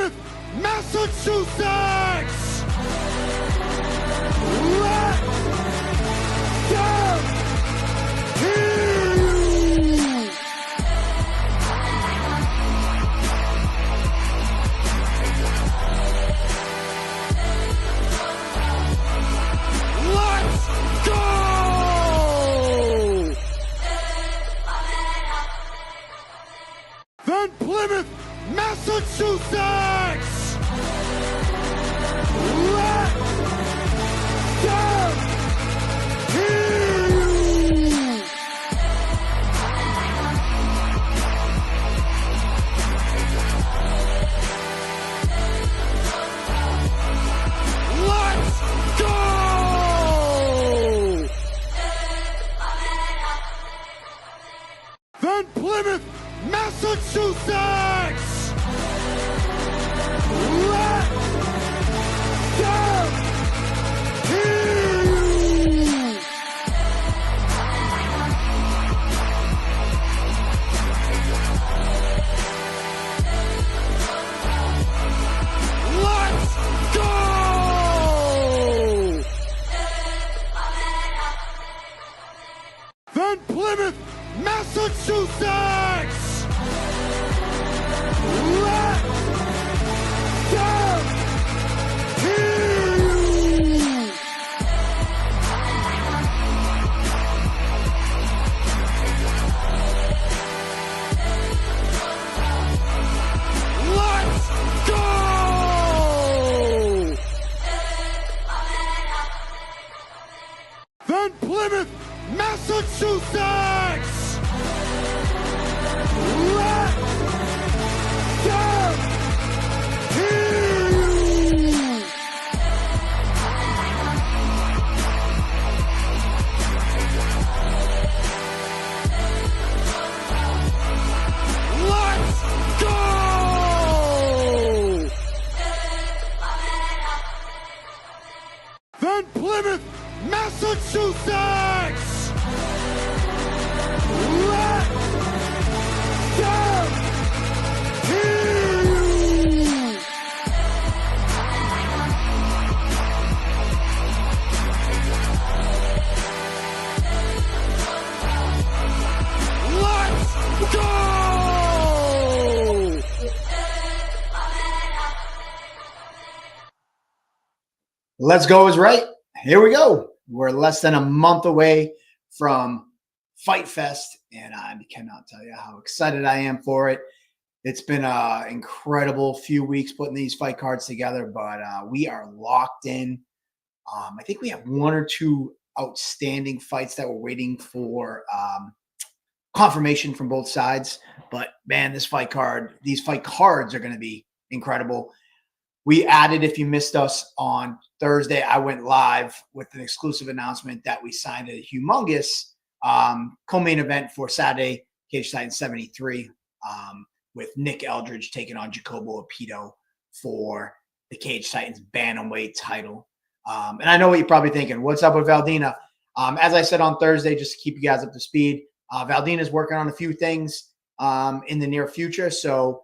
Plymouth, Massachusetts! Let's go! Let's go! Then Plymouth, Massachusetts! Let's go! Let's go! Then Plymouth, Massachusetts! Let's go! Let's go! Then Plymouth, Massachusetts! Let's go! Let's go! Then Plymouth, Massachusetts! Let's go! Let's go! Then Plymouth, Massachusetts! Let's go! Let's go! Let's go is right. Here we go. We're less than a month away from Fight Fest, and I cannot tell you how excited I am for it. It's been an incredible few weeks putting these fight cards together, but we are locked in. I think we have one or two outstanding fights that we're waiting for confirmation from both sides. But man, these fight cards are going to be incredible. We added, if you missed us on Thursday, I went live with an exclusive announcement that we signed a humongous co-main event for Saturday, Cage Titans 73, with Nick Eldridge taking on Jacobo Apito for the Cage Titans bantamweight title. And I know what you're probably thinking. What's up with Valdina? As I said on Thursday, just to keep you guys up to speed, Valdina is working on a few things in the near future. So,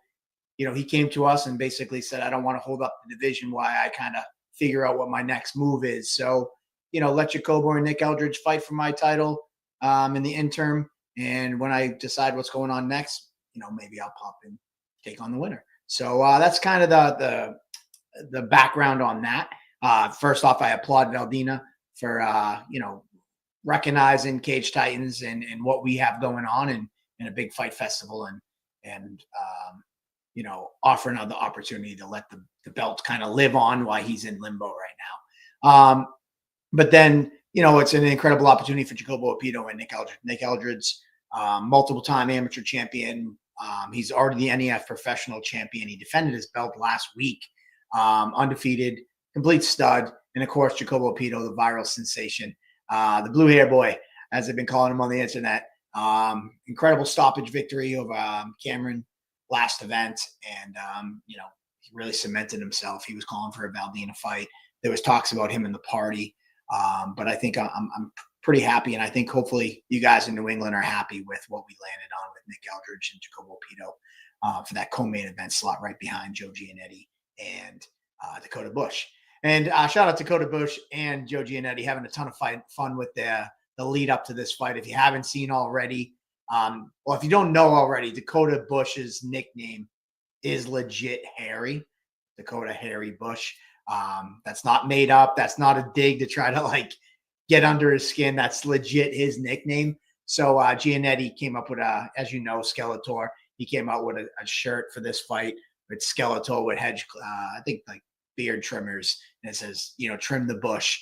you know, he came to us and basically said, I don't want to hold up the division while I kind of figure out what my next move is. So, you know, let Jacobo and Nick Eldridge fight for my title in the interim. And when I decide what's going on next, you know, maybe I'll pop and take on the winner. So that's kind of the background on that. First off, I applaud Valdina for, you know, recognizing Cage Titans and what we have going on in a big fight festival and you know, offering the opportunity to let the belt kind of live on while he's in limbo right now. But then, you know, it's an incredible opportunity for Jacobo Apito and Nick Eldridge. Nick Eldridge, multiple-time amateur champion. He's already the NEF professional champion. He defended his belt last week, undefeated, complete stud. And, of course, Jacobo Apito, the viral sensation, the blue hair boy, as they've been calling him on the internet. Incredible stoppage victory over Cameron last event. And, you know, he really cemented himself. He was calling for a Valdina fight. There was talks about him in the party. But I think I'm pretty happy. And I think hopefully you guys in New England are happy with what we landed on with Nick Eldridge and Jacobo Apito for that co-main event slot right behind Joe Giannetti and Dakota Bush. And shout out to Dakota Bush and Joe Giannetti having a ton of fun with the lead up to this fight. If you haven't seen already, well, if you don't know already, Dakota Bush's nickname is legit Harry, Dakota Harry Bush. That's not made up. That's not a dig to try to like get under his skin. That's legit his nickname. So Giannetti came up with as you know, Skeletor. He came out with a shirt for this fight with Skeletor with hedge, I think like beard trimmers, and it says, trim the bush.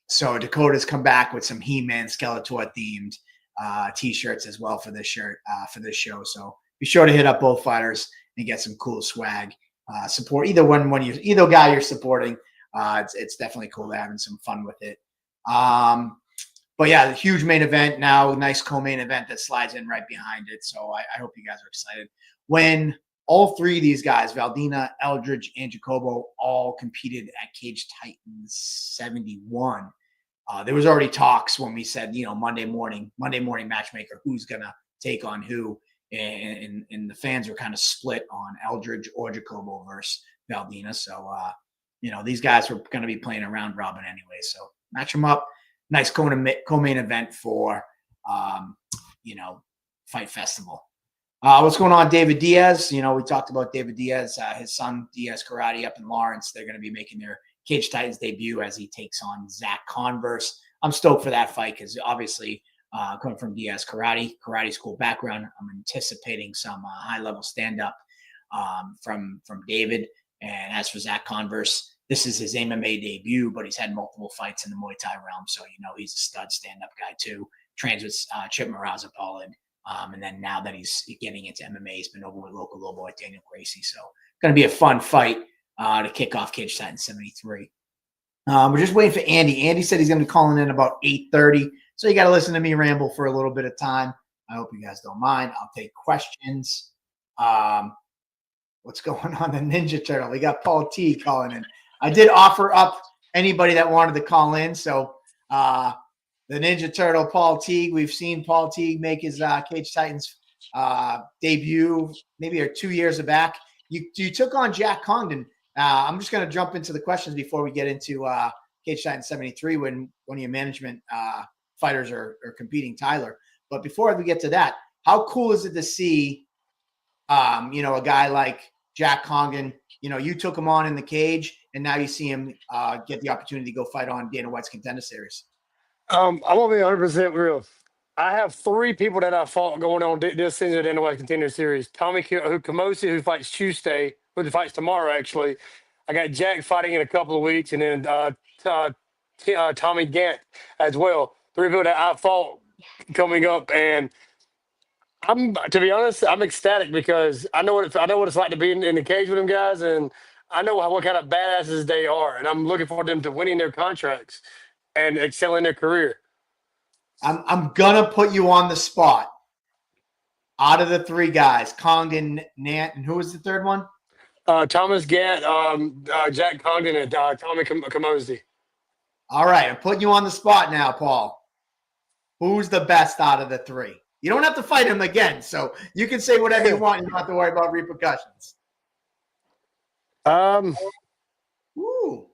So Dakota's come back with some He-Man Skeletor themed t-shirts as well for this shirt, for this show. So be sure to hit up both fighters and get some cool swag. Support either either guy you're supporting. It's definitely cool to having some fun with it. But yeah, the huge main event now, nice co-main event that slides in right behind it. So I hope you guys are excited. When all three of these guys, Valdina, Eldridge, and Jacobo, all competed at Cage Titans 71. There was already talks when we said, Monday morning matchmaker, who's gonna take on who, and the fans were kind of split on Eldridge or Jacobo versus Valdina. So these guys were going to be playing a round robin anyway. So match them up. Nice co-main event for Fight Festival. What's going on, David Diaz? We talked about David Diaz, his son Diaz Karate up in Lawrence. They're going to be making their Cage Titans debut as he takes on Zach Converse. I'm stoked for that fight because obviously coming from Diaz Karate school background, I'm anticipating some high-level stand-up from David. And as for Zach Converse, this is his MMA debut, but he's had multiple fights in the Muay Thai realm. So, he's a stud stand-up guy too. Trains with Chip Maraza-Pollard. And then now that he's getting into MMA, he's been over with local boy Daniel Gracie. So going to be a fun fight to kick off Cage Titans 73. We're just waiting for Andy. Andy said he's going to be calling in about 8:30. So you got to listen to me ramble for a little bit of time. I hope you guys don't mind. I'll take questions. What's going on? The Ninja Turtle. We got Paul T calling in. I did offer up anybody that wanted to call in. So the Ninja Turtle, Paul Teague. We've seen Paul Teague make his Cage Titans debut maybe 2 years back. You took on Jack Congdon. I'm just going to jump into the questions before we get into Cage Titans 73 when one of your management fighters are competing, Tyler. But before we get to that, how cool is it to see, a guy like Jack Congdon? You took him on in the cage, and now you see him get the opportunity to go fight on Dana White's Contender Series. I'm gonna be 100% real. I have three people that I fought going on this season of the NY Contender Series. Tommy Kamosi, who fights Tuesday, who fights tomorrow, actually. I got Jack fighting in a couple of weeks, and then Tommy Gant as well. Three people that I fought coming up, and to be honest, I'm ecstatic because I know what it's like to be in the cage with them guys, and I know what kind of badasses they are, and I'm looking forward to them to winning their contracts and excelling their career. I'm gonna put you on the spot. Out of the three guys, Congdon, Nant, and who was the third one? Thomas Gant, Jack Congdon, and Tommy Kamosi. All right, I'm putting you on the spot now, Paul. Who's the best out of the three? You don't have to fight him again, so you can say whatever you want. You don't have to worry about repercussions. Ooh.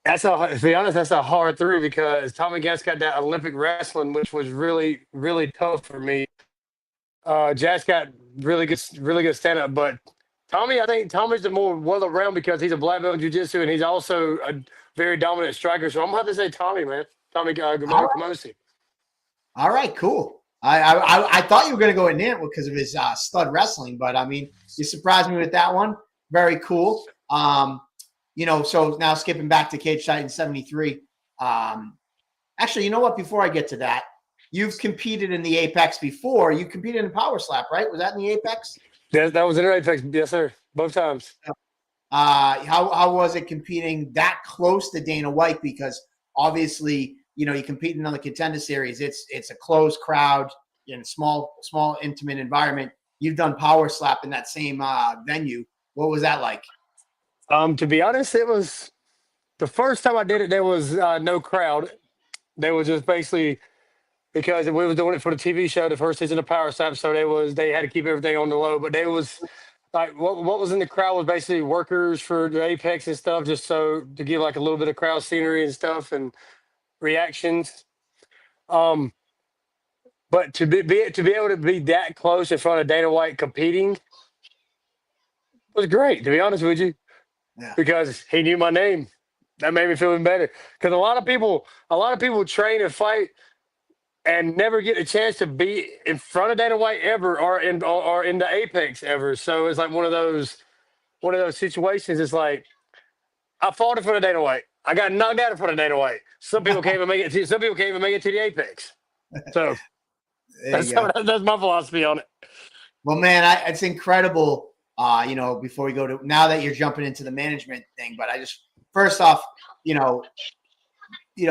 To be honest, that's a hard three because Tommy Gant's got that Olympic wrestling, which was really, really tough for me. Jack's got really good stand up, but I think Tommy's the more well around because he's a black belt in jiu-jitsu and he's also a very dominant striker. So I'm gonna have to say Tommy, man. Tommy Kamosi. All right, cool. I thought you were gonna go with Nant because of his stud wrestling, but I mean, you surprised me with that one. Very cool. So now skipping back to Cage Titans 73. Actually, you know what? Before I get to that, you've competed in the Apex before. You competed in Power Slap, right? Was that in the Apex? Yeah, that was in the Apex. Yes, sir. Both times. How was it competing that close to Dana White? Because obviously, you're competing on the Contender Series. It's a closed crowd in a small, intimate environment. You've done Power Slap in that same venue. What was that like? To be honest, it was the first time I did it. There was no crowd. There was just basically because we was doing it for the TV show, the first season of Power Step. So they had to keep everything on the low, but they was like what was in the crowd was basically workers for the Apex and stuff, just so to give like a little bit of crowd scenery and stuff and reactions. Um, but to be able to be that close in front of Dana White competing was great, to be honest with you, Yeah. because he knew my name. That made me feel even better. Because a lot of people train and fight and never get a chance to be in front of Dana White ever, or in the Apex ever. So it's like one of those situations. It's like I fought in front of Dana White. I got knocked out in front of Dana White. Some people can't even make it. Some people can't even make it to the Apex. So There you go. that's my philosophy on it. Well, man, it's incredible. Before we go to now that you're jumping into the management thing, but I just first off,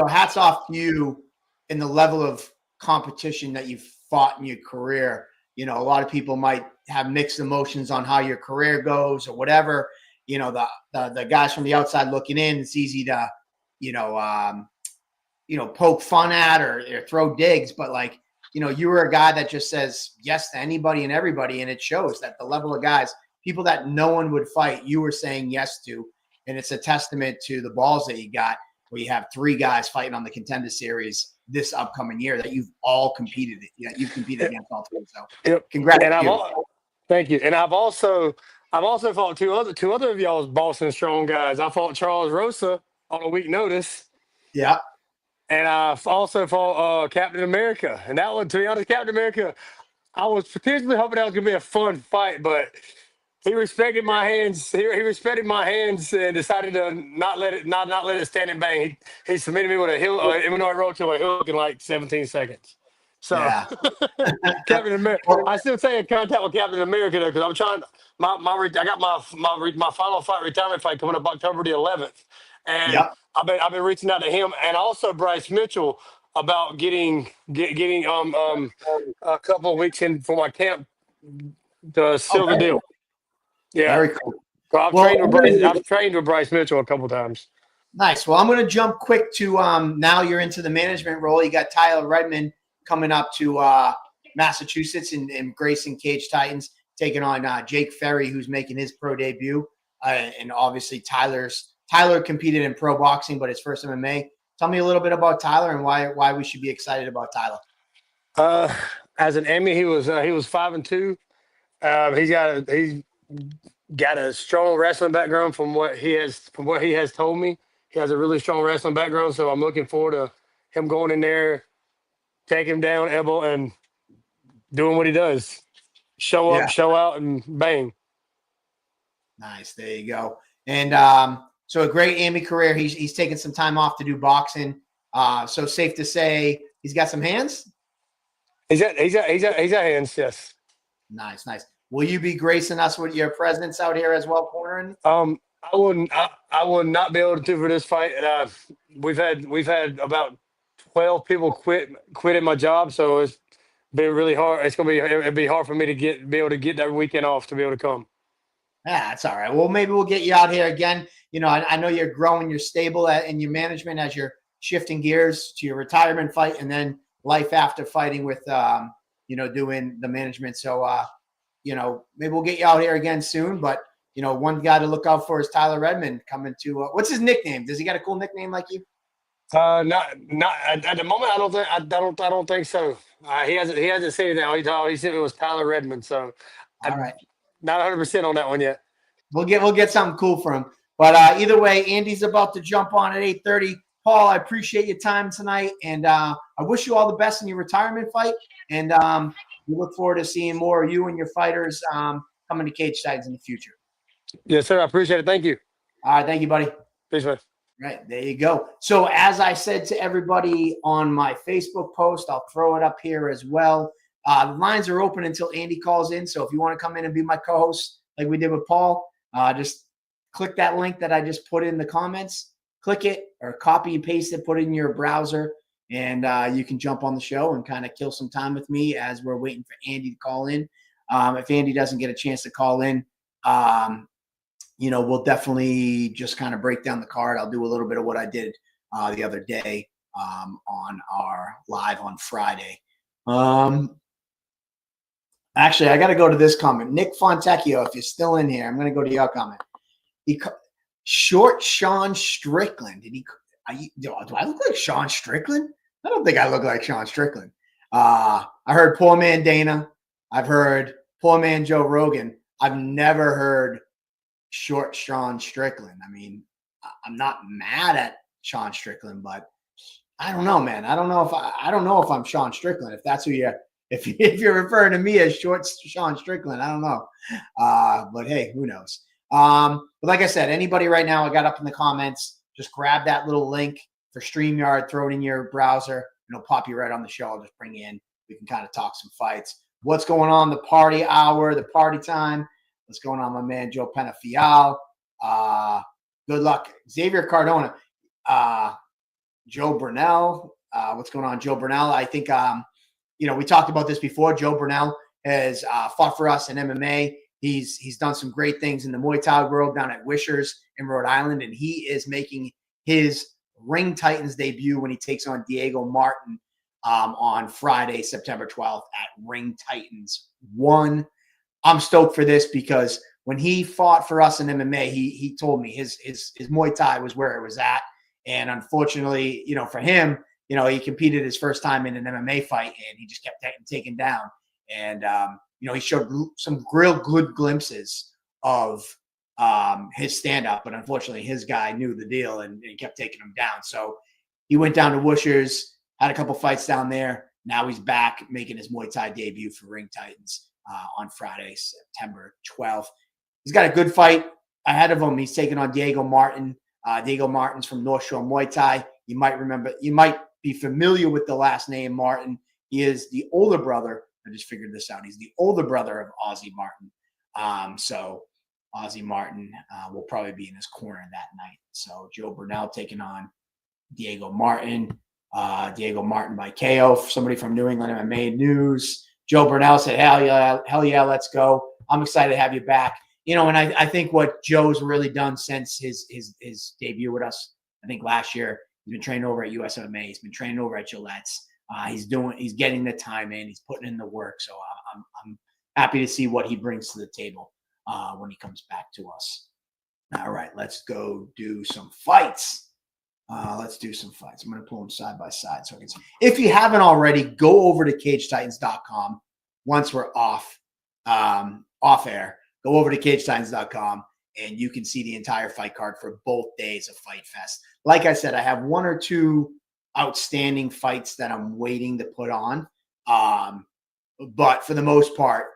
hats off to you in the level of competition that you've fought in your career. A lot of people might have mixed emotions on how your career goes or whatever. The guys from the outside looking in, it's easy to, poke fun at or throw digs, but like, you were a guy that just says yes to anybody and everybody. And it shows that the level of guys, people that no one would fight, you were saying yes to. And it's a testament to the balls that you got, where you have 3 guys fighting on the Contender Series this upcoming year that you've all competed. You've competed against all 3. So congrats. Thank you. And I've also fought two other of y'all's Boston Strong guys. I fought Charles Rosa on a week notice. Yeah. And I also fought Captain America. And that one, to be honest, Captain America, I was potentially hoping that was gonna be a fun fight, but he respected my hands. He respected my hands and decided to not let it stand and bang. He submitted me with a Illinois road to a hook in like 17 seconds. So Yeah. Captain America, I still stay in contact with Captain America though, because I'm trying. I got my final retirement fight coming up October the 11th, and Yep. I've been reaching out to him and also Bryce Mitchell about getting a couple of weeks in for my camp to seal the deal. Yeah. Very cool. So I've trained with Bryce Mitchell a couple of times. Nice. Well, I'm going to jump quick to now you're into the management role. You got Tyler Redmond coming up to Massachusetts and Grayson Cage Titans, taking on Jake Ferry, who's making his pro debut. And obviously Tyler competed in pro boxing, but his first MMA. Tell me a little bit about Tyler and why we should be excited about Tyler. As an Emmy, he was 5-2. He's got a strong wrestling background from what he has told me. He has a really strong wrestling background, so I'm looking forward to him going in there, take him down, elbow, and doing what he does. Show up, show out, and bang. Nice. There you go. And so a great Emmy career. He's taken some time off to do boxing. So safe to say he's got some hands? He's got hands, yes. Nice. Will you be gracing us with your presence out here as well, cornering? I would not be able to do for this fight. We've had about 12 people quit at my job, so it's been really hard. It'd be hard for me to be able to get that weekend off to be able to come. Yeah, that's all right. Well, maybe we'll get you out here again. I know you're growing, you're stable in your management as you're shifting gears to your retirement fight and then life after fighting with doing the management. So maybe we'll get you out here again soon, but one guy to look out for is Tyler Redmond coming to what's his nickname? Does he got a cool nickname like you? Not at the moment. I don't think so. He hasn't said it now. He said it was Tyler Redmond. So all right, not 100% on that one yet. We'll get something cool for him. But either way, Andy's about to jump on at 8:30. Paul, I appreciate your time tonight, and I wish you all the best in your retirement fight. And we look forward to seeing more of you and your fighters coming to Cage Titans in the future. Yes, sir. I appreciate it. Thank you. All right. Thank you, buddy. Peace, man. Right. There you go. So as I said to everybody on my Facebook post, I'll throw it up here as well. The lines are open until Andy calls in. So if you want to come in and be my co-host like we did with Paul, just click that link that I just put in the comments. Click it or copy and paste it, put it in your browser, and you can jump on the show and kind of kill some time with me as we're waiting for Andy to call in. If Andy doesn't get a chance to call in, we'll definitely just kind of break down the card. I'll do a little bit of what I did the other day on our live on Friday. Actually, I got to go to this comment. Nick Fontecchio, if you're still in here, I'm going to go to your comment. Short Sean Strickland. Do I look like Sean Strickland? I don't think I look like Sean Strickland. I heard poor man Dana. I've heard poor man Joe Rogan. I've never heard short Sean Strickland. I mean, I'm not mad at Sean Strickland, but I don't know, man. I don't know if I'm Sean Strickland. If that's who if you're referring to me as short Sean Strickland, I don't know. But hey, who knows? But like I said, anybody right now, I got up in the comments, just grab that little link for StreamYard, throw it in your browser, and it'll pop you right on the show. I'll just bring you in. We can kind of talk some fights. What's going on? The party hour, the party time. What's going on, my man, Joe Penafiel? Good luck. Xavier Cardona. Joe Burnell. What's going on, Joe Burnell? I think, we talked about this before. Joe Burnell has fought for us in MMA. He's done some great things in the Muay Thai world down at Wishers in Rhode Island, and he is making his Ring Titans debut when he takes on Diego Martin on Friday, September 12th at Ring Titans 1. I'm stoked for this because when he fought for us in MMA, he told me his Muay Thai was where it was at. And unfortunately, for him, he competed his first time in an MMA fight and he just kept getting taken down. And, he showed some real good glimpses of his stand-up, but unfortunately his guy knew the deal and he kept taking him down. So he went down to Wishers, had a couple fights down there. Now he's back making his Muay Thai debut for Ring Titans on Friday, September 12th. He's got a good fight ahead of him. He's taking on Diego Martin. Diego Martin's from North Shore Muay Thai. You might be familiar with the last name Martin. He is the older brother. I just figured this out. He's the older brother of Ozzy Martin. So Ozzy Martin will probably be in his corner that night. So Joe Burnell taking on Diego Martin. Diego Martin by KO. Somebody from New England MMA News. Joe Burnell said, hell yeah, let's go. I'm excited to have you back. And I think what Joe's really done since his debut with us, I think last year, he's been training over at USMA. He's been training over at Gillette's. He's getting the time in. He's putting in the work. So I'm happy to see what he brings to the table when he comes back to us. All right, let's go do some fights. Let's do some fights. I'm going to pull them side by side so I can see. If you haven't already, go over to CageTitans.com. Once we're off air, go over to CageTitans.com and you can see the entire fight card for both days of Fight Fest. Like I said, I have one or two outstanding fights that I'm waiting to put on. But for the most part,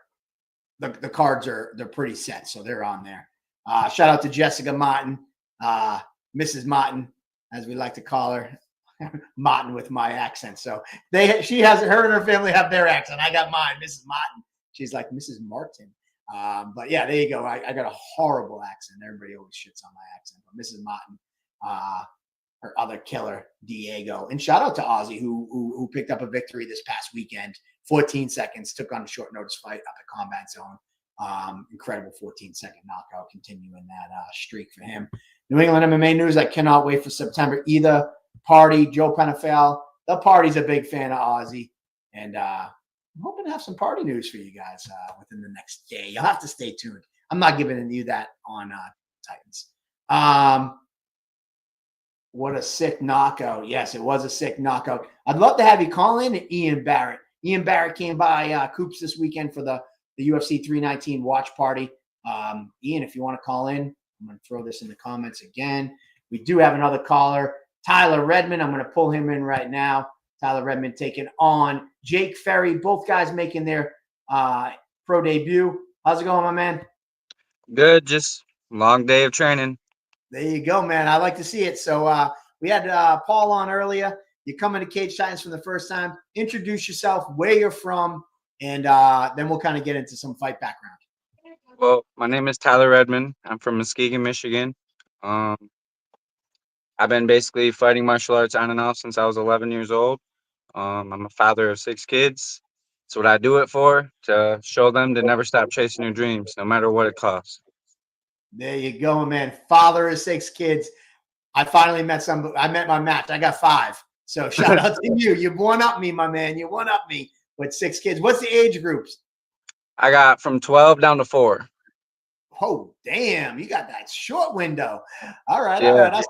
the cards they're pretty set, so they're on there. Shout out to Jessica Martin, Mrs. Martin, as we like to call her, Martin with my accent. So her and her family have their accent. I got mine, Mrs. Martin. She's like Mrs. Martin. But yeah, there you go. I got a horrible accent. Everybody always shits on my accent. But Mrs. Martin, her other killer, Diego. And shout out to Ozzy, who picked up a victory this past weekend. 14 seconds, took on a short notice fight up at Combat Zone. Incredible 14-second knockout, continuing that streak for him. New England MMA News, I cannot wait for September either. Party, Joe Penafiel. The Party's a big fan of Ozzy. And I'm hoping to have some party news for you guys within the next day. You'll have to stay tuned. I'm not giving you that on Titans. What a sick knockout. Yes, it was a sick knockout. I'd love to have you call in Ian Barrett. Ian Barrett came by Coops this weekend for the UFC 319 watch party. Ian, if you want to call in, I'm going to throw this in the comments again. We do have another caller, Tyler Redmond. I'm going to pull him in right now. Tyler Redmond taking on Jake Ferry. Both guys making their pro debut. How's it going, my man? Good. Just long day of training. There you go, man. I like to see it. So we had Paul on earlier. You're coming to Cage Titans for the first time. Introduce yourself, where you're from, and then we'll kind of get into some fight background. Well, my name is Tyler Redmond. I'm from Muskegon, Michigan. I've been basically fighting martial arts on and off since I was 11 years old. I'm a father of 6 kids. That's what I do it for, to show them to never stop chasing your dreams, no matter what it costs. There you go, man. Father of 6 kids. I finally met I met my match. I got 5. So shout out to you. You one up me, my man. You one up me with 6 kids. What's the age groups? I got from 12 down to 4. Oh, damn. You got that short window. All right. Yeah.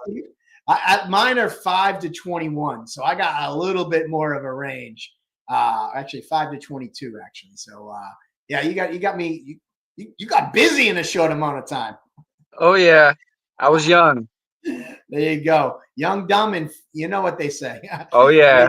All right. Mine are 5 to 21. So I got a little bit more of a range. Actually 5 to 22, actually. So yeah, you got me. You got busy in a short amount of time. Oh yeah, I was young. There you go. Young, dumb, and you know what they say. Oh yeah.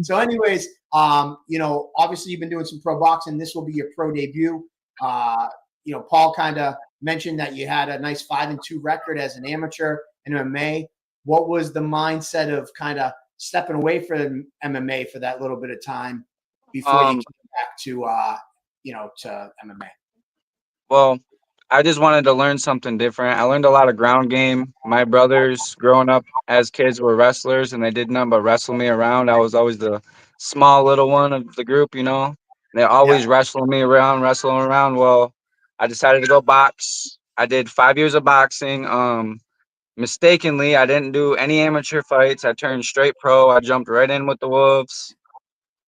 So anyways, obviously you've been doing some pro boxing. This will be your pro debut. Paul kind of mentioned that you had a nice 5-2 record as an amateur in MMA. What was the mindset of kind of stepping away from MMA for that little bit of time before you came back to MMA? Well, I just wanted to learn something different. I learned a lot of ground game. My brothers growing up as kids were wrestlers, and they did nothing but wrestle me around. I was always the small little one of the group, They always wrestling around. Well, I decided to go box. I did 5 years of boxing. Mistakenly, I didn't do any amateur fights. I turned straight pro. I jumped right in with the Wolves.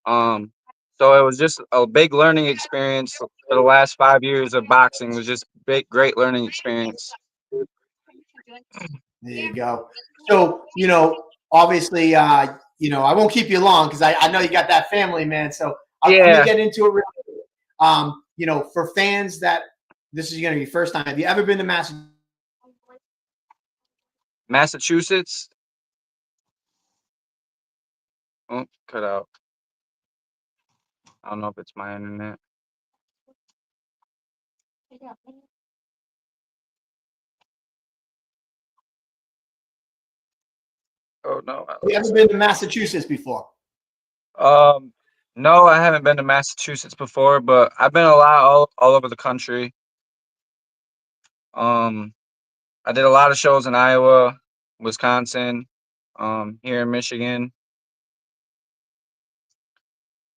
So it was just a big learning experience for the last 5 years of boxing. It was just great learning experience. There you go. So, obviously, I won't keep you long because I know you got that family, man. So I'm going to get into it real quick. For fans that this is going to be first time, have you ever been to Massachusetts? Oh, cut out. I don't know if it's my internet. Oh no. Have you ever been to Massachusetts before? No, I haven't been to Massachusetts before, but I've been a lot all over the country. I did a lot of shows in Iowa, Wisconsin, here in Michigan.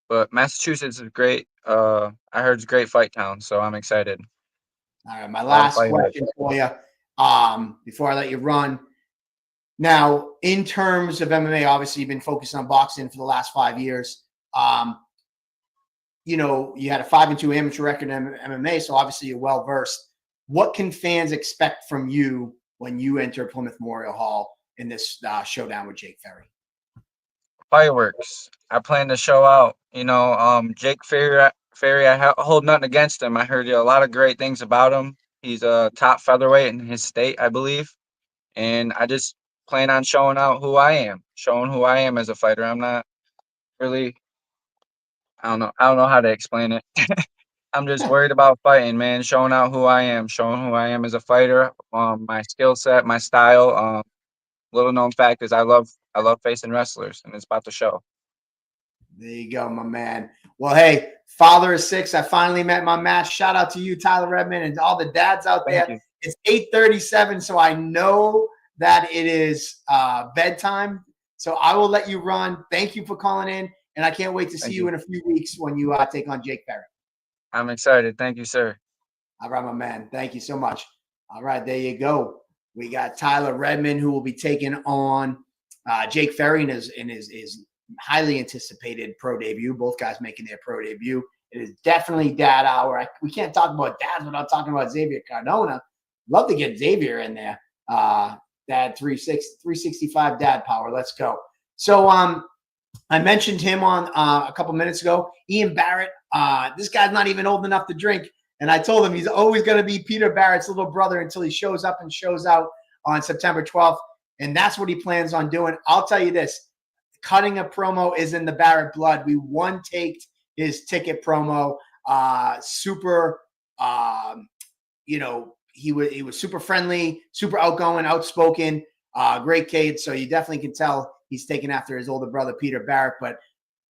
But Massachusetts is great. I heard it's a great fight town, so I'm excited. All right, my last question for you before I let you run. Now, in terms of MMA, obviously you've been focusing on boxing for the last 5 years. You had a 5-2 amateur record in MMA, so obviously you're well versed. What can fans expect from you when you enter Plymouth Memorial Hall in this showdown with Jake Ferry? Fireworks. I plan to show out. Jake Ferry, I hold nothing against him. I heard a lot of great things about him. He's a top featherweight in his state, I believe. And I just plan on showing who I am as a fighter. I'm not really, I don't know how to explain it. I'm just worried about fighting, man, showing who I am as a fighter, my skill set, my style. Little known fact is I love facing wrestlers, and it's about to show. There you go, my man. Well, hey, father of 6, I finally met my match. Shout out to you, Tyler Redmond, and all the dads out there. It's 8:37, so I know that it is bedtime. So I will let you run. Thank you for calling in, and I can't wait to see you in a few weeks when you take on Jake Ferry. I'm excited. Thank you, sir. All right, my man. Thank you so much. All right, there you go. We got Tyler Redmond, who will be taking on Jake Ferry in his highly anticipated pro debut. Both guys making their pro debut. It is definitely dad hour. We can't talk about dads without talking about Xavier Cardona. Love to get Xavier in there. Dad 365 dad power. Let's go. So I mentioned him on a couple minutes ago. Ian Barrett. This guy's not even old enough to drink. And I told him he's always going to be Peter Barrett's little brother until he shows up and shows out on September 12th. And that's what he plans on doing. I'll tell you this. Cutting a promo is in the Barrett blood. We one-taked his ticket promo. He was super friendly, super outgoing, outspoken, great kid. So you definitely can tell he's taken after his older brother, Peter Barrett. But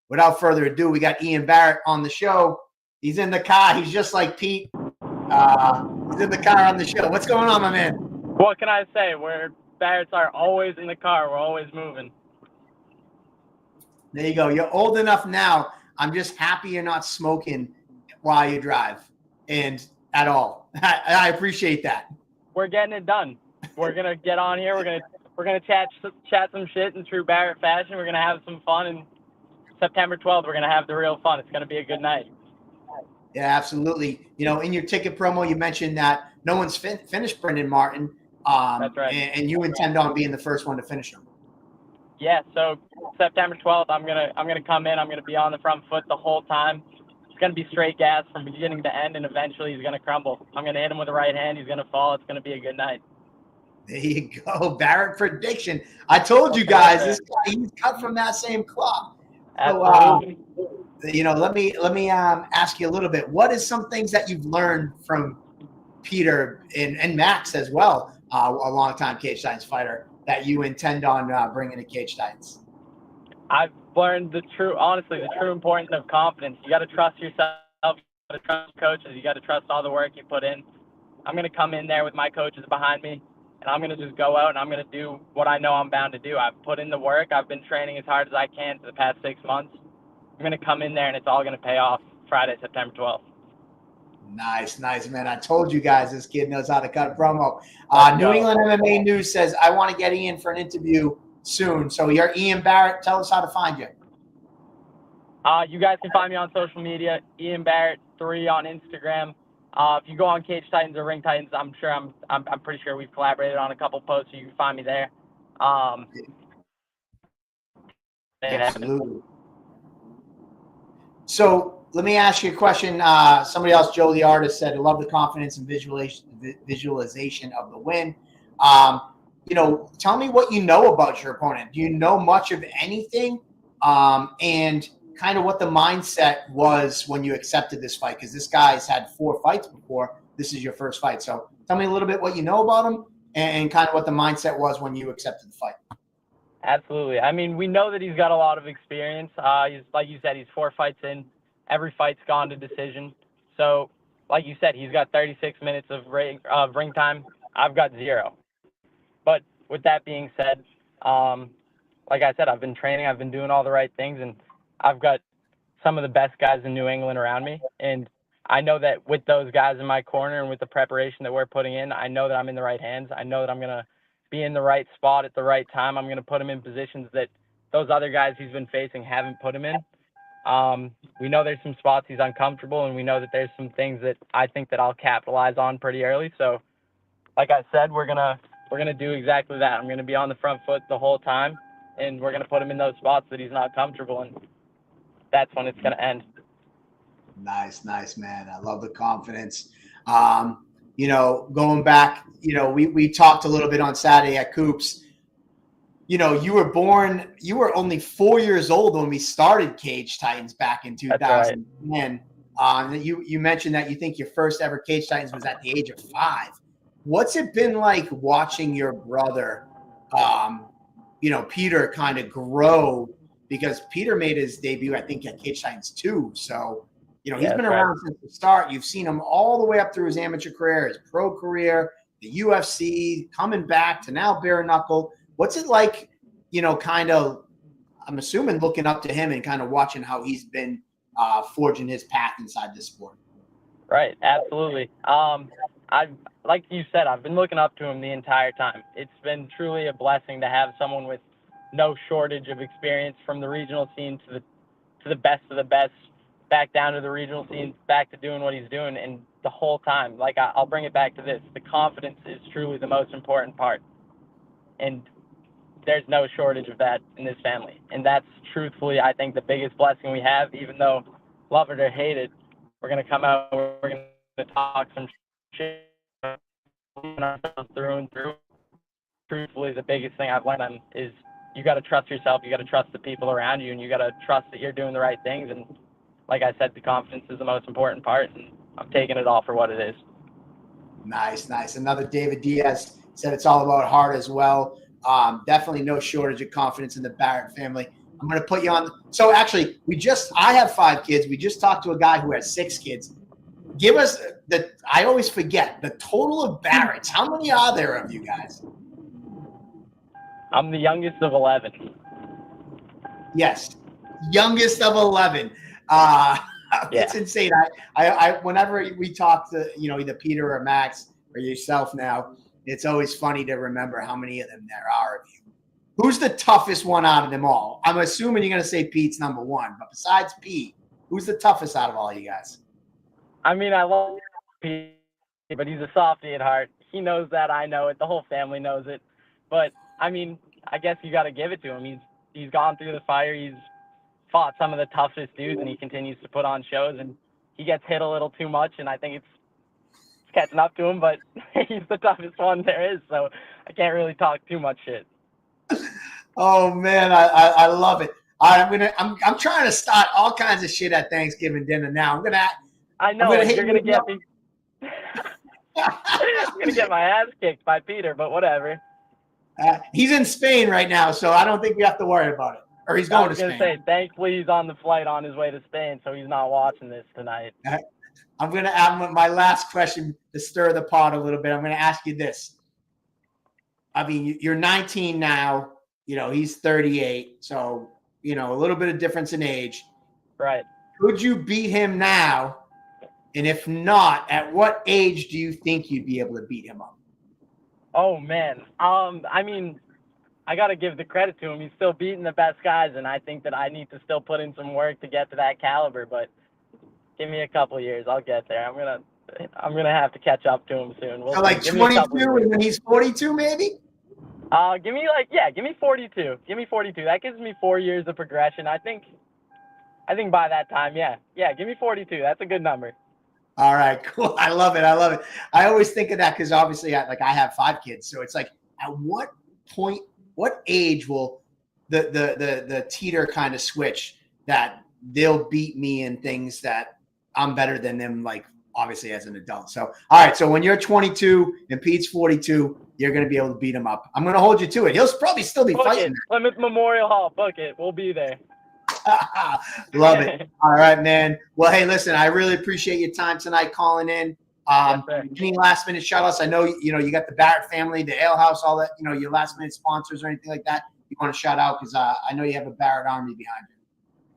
without further ado, we got Ian Barrett on the show. He's in the car. He's just like Pete. He's in the car on the show. What's going on, my man? What can I say? Barretts are always in the car. We're always moving. There you go. You're old enough now. I'm just happy you're not smoking while you drive and at all. I appreciate that. We're getting it done. We're going to get on here. We're we're gonna chat some shit in true Barrett fashion. We're gonna have some fun, and September 12th we're gonna have the real fun. It's gonna be a good night. Yeah, absolutely. You know, in your ticket promo, you mentioned that no one's finished Brendan Martin. That's right. And you intend on being the first one to finish him. Yeah, so September 12th, I'm gonna come in. I'm gonna be on the front foot the whole time. It's gonna be straight gas from beginning to end, and eventually he's gonna crumble. I'm gonna hit him with the right hand. He's gonna fall. It's gonna be a good night. There you go, Barrett prediction. I told you guys, this guy, he's cut from that same cloth. Absolutely. So, you know, let me ask you a little bit. What is some things that you've learned from Peter and Max as well, a longtime Cage Titans fighter, that you intend on bringing to Cage Titans? I've learned the true importance of confidence. You got to trust yourself. You got to trust coaches. You got to trust all the work you put in. I'm going to come in there with my coaches behind me, and I'm going to just go out and I'm going to do what I know I'm bound to do. I've put in the work. I've been training as hard as I can for the past 6 months. I'm going to come in there, and it's all going to pay off Friday, September 12th. Nice, man. I told you guys this kid knows how to cut a promo. New England MMA News says, I want to get Ian for an interview soon. So you're Ian Barrett. Tell us how to find you. You guys can find me on social media, Ian Barrett 3 on Instagram. If you go on Cage Titans or Ring Titans, I'm pretty sure we've collaborated on a couple posts, so you can find me there. Absolutely. So let me ask you a question. Somebody else, Joe the artist, said, I love the confidence and visualization of the win. You know, tell me what you know about your opponent. Do you know much of anything? And kind of what the mindset was when you accepted this fight, because this guy's had 4 fights before. This is your first fight. So tell me a little bit what you know about him and kind of what the mindset was when you accepted the fight. Absolutely. I mean, we know that he's got a lot of experience. He's, like you said, he's 4 fights in. Every fight's gone to decision. So, like you said, he's got 36 minutes of ring time. I've got 0. But with that being said, like I said, I've been training. I've been doing all the right things, and I've got some of the best guys in New England around me. And I know that with those guys in my corner and with the preparation that we're putting in, I know that I'm in the right hands. I know that I'm going to be in the right spot at the right time. I'm going to put him in positions that those other guys he's been facing haven't put him in. We know there's some spots he's uncomfortable, and we know that there's some things that I think that I'll capitalize on pretty early. So, like I said, we're gonna do exactly that. I'm gonna be on the front foot the whole time, and we're gonna put him in those spots that he's not comfortable, and that's when it's gonna end. Nice, man. I love the confidence. You know, going back, you know, we talked a little bit on Saturday at Coops. You know, you were only 4 years old when we started Cage Titans back in 2010. Right. You mentioned that you think your first ever Cage Titans was at the age of 5. What's it been like watching your brother, you know, Peter, kind of grow? Because Peter made his debut, I think, at Cage Titans 2. So, you know, he's been around since the start. You've seen him all the way up through his amateur career, his pro career, the UFC, coming back to now bare knuckle. What's it like, you know, kind of, I'm assuming, looking up to him and kind of watching how he's been forging his path inside this sport? Right, absolutely. Like you said, I've been looking up to him the entire time. It's been truly a blessing to have someone with no shortage of experience, from the regional scene to the best of the best, back down to the regional scene, back to doing what he's doing, and the whole time. Like, I'll bring it back to this. The confidence is truly the most important part. And there's no shortage of that in this family. And that's truthfully, I think, the biggest blessing we have. Even though, love it or hate it, we're going to come out, we're going to talk some shit ourselves through and through. Truthfully, the biggest thing I've learned is you got to trust yourself, you got to trust the people around you, and you got to trust that you're doing the right things. And like I said, the confidence is the most important part, and I'm taking it all for what it is. Nice. Another David Diaz said it's all about heart as well. Definitely no shortage of confidence in the Barrett family. I'm going to put you on. So actually, I have 5 kids. We just talked to a guy who has 6 kids. Give us I always forget the total of Barretts. How many are there of you guys? I'm the youngest of 11. Yes. Youngest of 11. It's insane. I whenever we talk to, you know, either Peter or Max or yourself now, it's always funny to remember how many of them there are of you. Who's the toughest one out of them all? I'm assuming you're going to say Pete's number one, but besides Pete, who's the toughest out of all you guys? I mean, I love Pete, but he's a softie at heart. He knows that. I know it. The whole family knows it. But I mean, I guess you got to give it to him. He's gone through the fire. He's fought some of the toughest dudes, and he continues to put on shows. And he gets hit a little too much, and I think it's catching up to him. But he's the toughest one there is, so I can't really talk too much shit. Oh man, I love it. All right, I'm trying to start all kinds of shit at Thanksgiving dinner now. I know you're gonna get me. I'm gonna get my ass kicked by Peter, but whatever. He's in Spain right now, so I don't think we have to worry about it. Or he's going to Spain. I was gonna say, thankfully he's on the flight on his way to Spain, so he's not watching this tonight. I'm gonna add my last question to stir the pot a little bit. I'm gonna ask you this. I mean, you're 19 now. You know, he's 38, so you know a little bit of difference in age. Right. Could you beat him now? And if not, at what age do you think you'd be able to beat him up? Oh man. I mean, I gotta give the credit to him. He's still beating the best guys, and I think that I need to still put in some work to get to that caliber. But give me a couple of years, I'll get there. I'm gonna have to catch up to him soon. So like 22, and when he's 42, maybe. Give me 42. Give me 42. That gives me 4 years of progression. I think by that time, yeah, give me 42. That's a good number. All right, cool. I love it. I always think of that because obviously I have 5 kids. So it's like, at what point, what age will the teeter kind of switch that they'll beat me in things that I'm better than them, like obviously as an adult. So, all right. So when you're 22 and Pete's 42, you're going to be able to beat him up. I'm going to hold you to it. He'll probably still be fighting. Plymouth Memorial Hall. Book it. We'll be there. Love it. All right, man. Well, hey, listen, I really appreciate your time tonight calling in. Any last minute shout outs? I know, you got the Barrett family, the Ale House, all that, your last minute sponsors or anything like that you want to shout out, because I know you have a Barrett army behind you.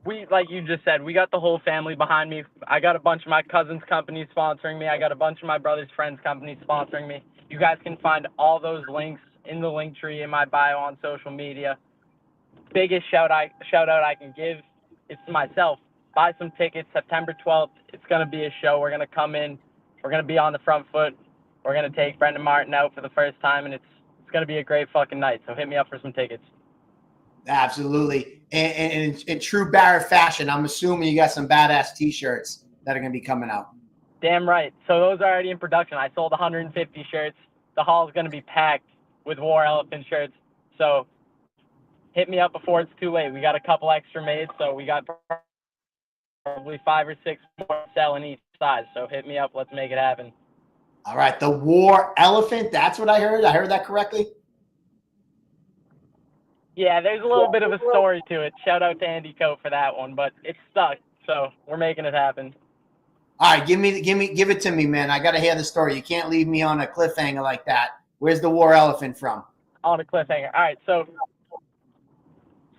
We, like you just said, we got the whole family behind me. I got a bunch of my cousins' companies sponsoring me. I got a bunch of my brother's friends' companies sponsoring me. You guys can find all those links in the link tree in my bio on social media. Biggest shout out I can give is to myself. Buy some tickets. September 12th, it's going to be a show. We're going to come in. We're going to be on the front foot. We're going to take Brendan Martin out for the first time, and it's going to be a great fucking night. So hit me up for some tickets. Absolutely. And in true Barrett fashion, I'm assuming you got some badass T-shirts that are going to be coming out. Damn right. So those are already in production. I sold 150 shirts. The hall is going to be packed with War Elephant shirts. So hit me up before it's too late. We got a couple extra made, so we got probably 5 or 6 more selling each size. So hit me up. Let's make it happen. All right. The War Elephant. That's what I heard. I heard that correctly? Yeah, there's a little bit of a story to it. Shout out to Andy Coe for that one, but it's stuck, so we're making it happen. All right, give it to me, man. I got to hear the story. You can't leave me on a cliffhanger like that. Where's the War Elephant from? On a cliffhanger. All right, so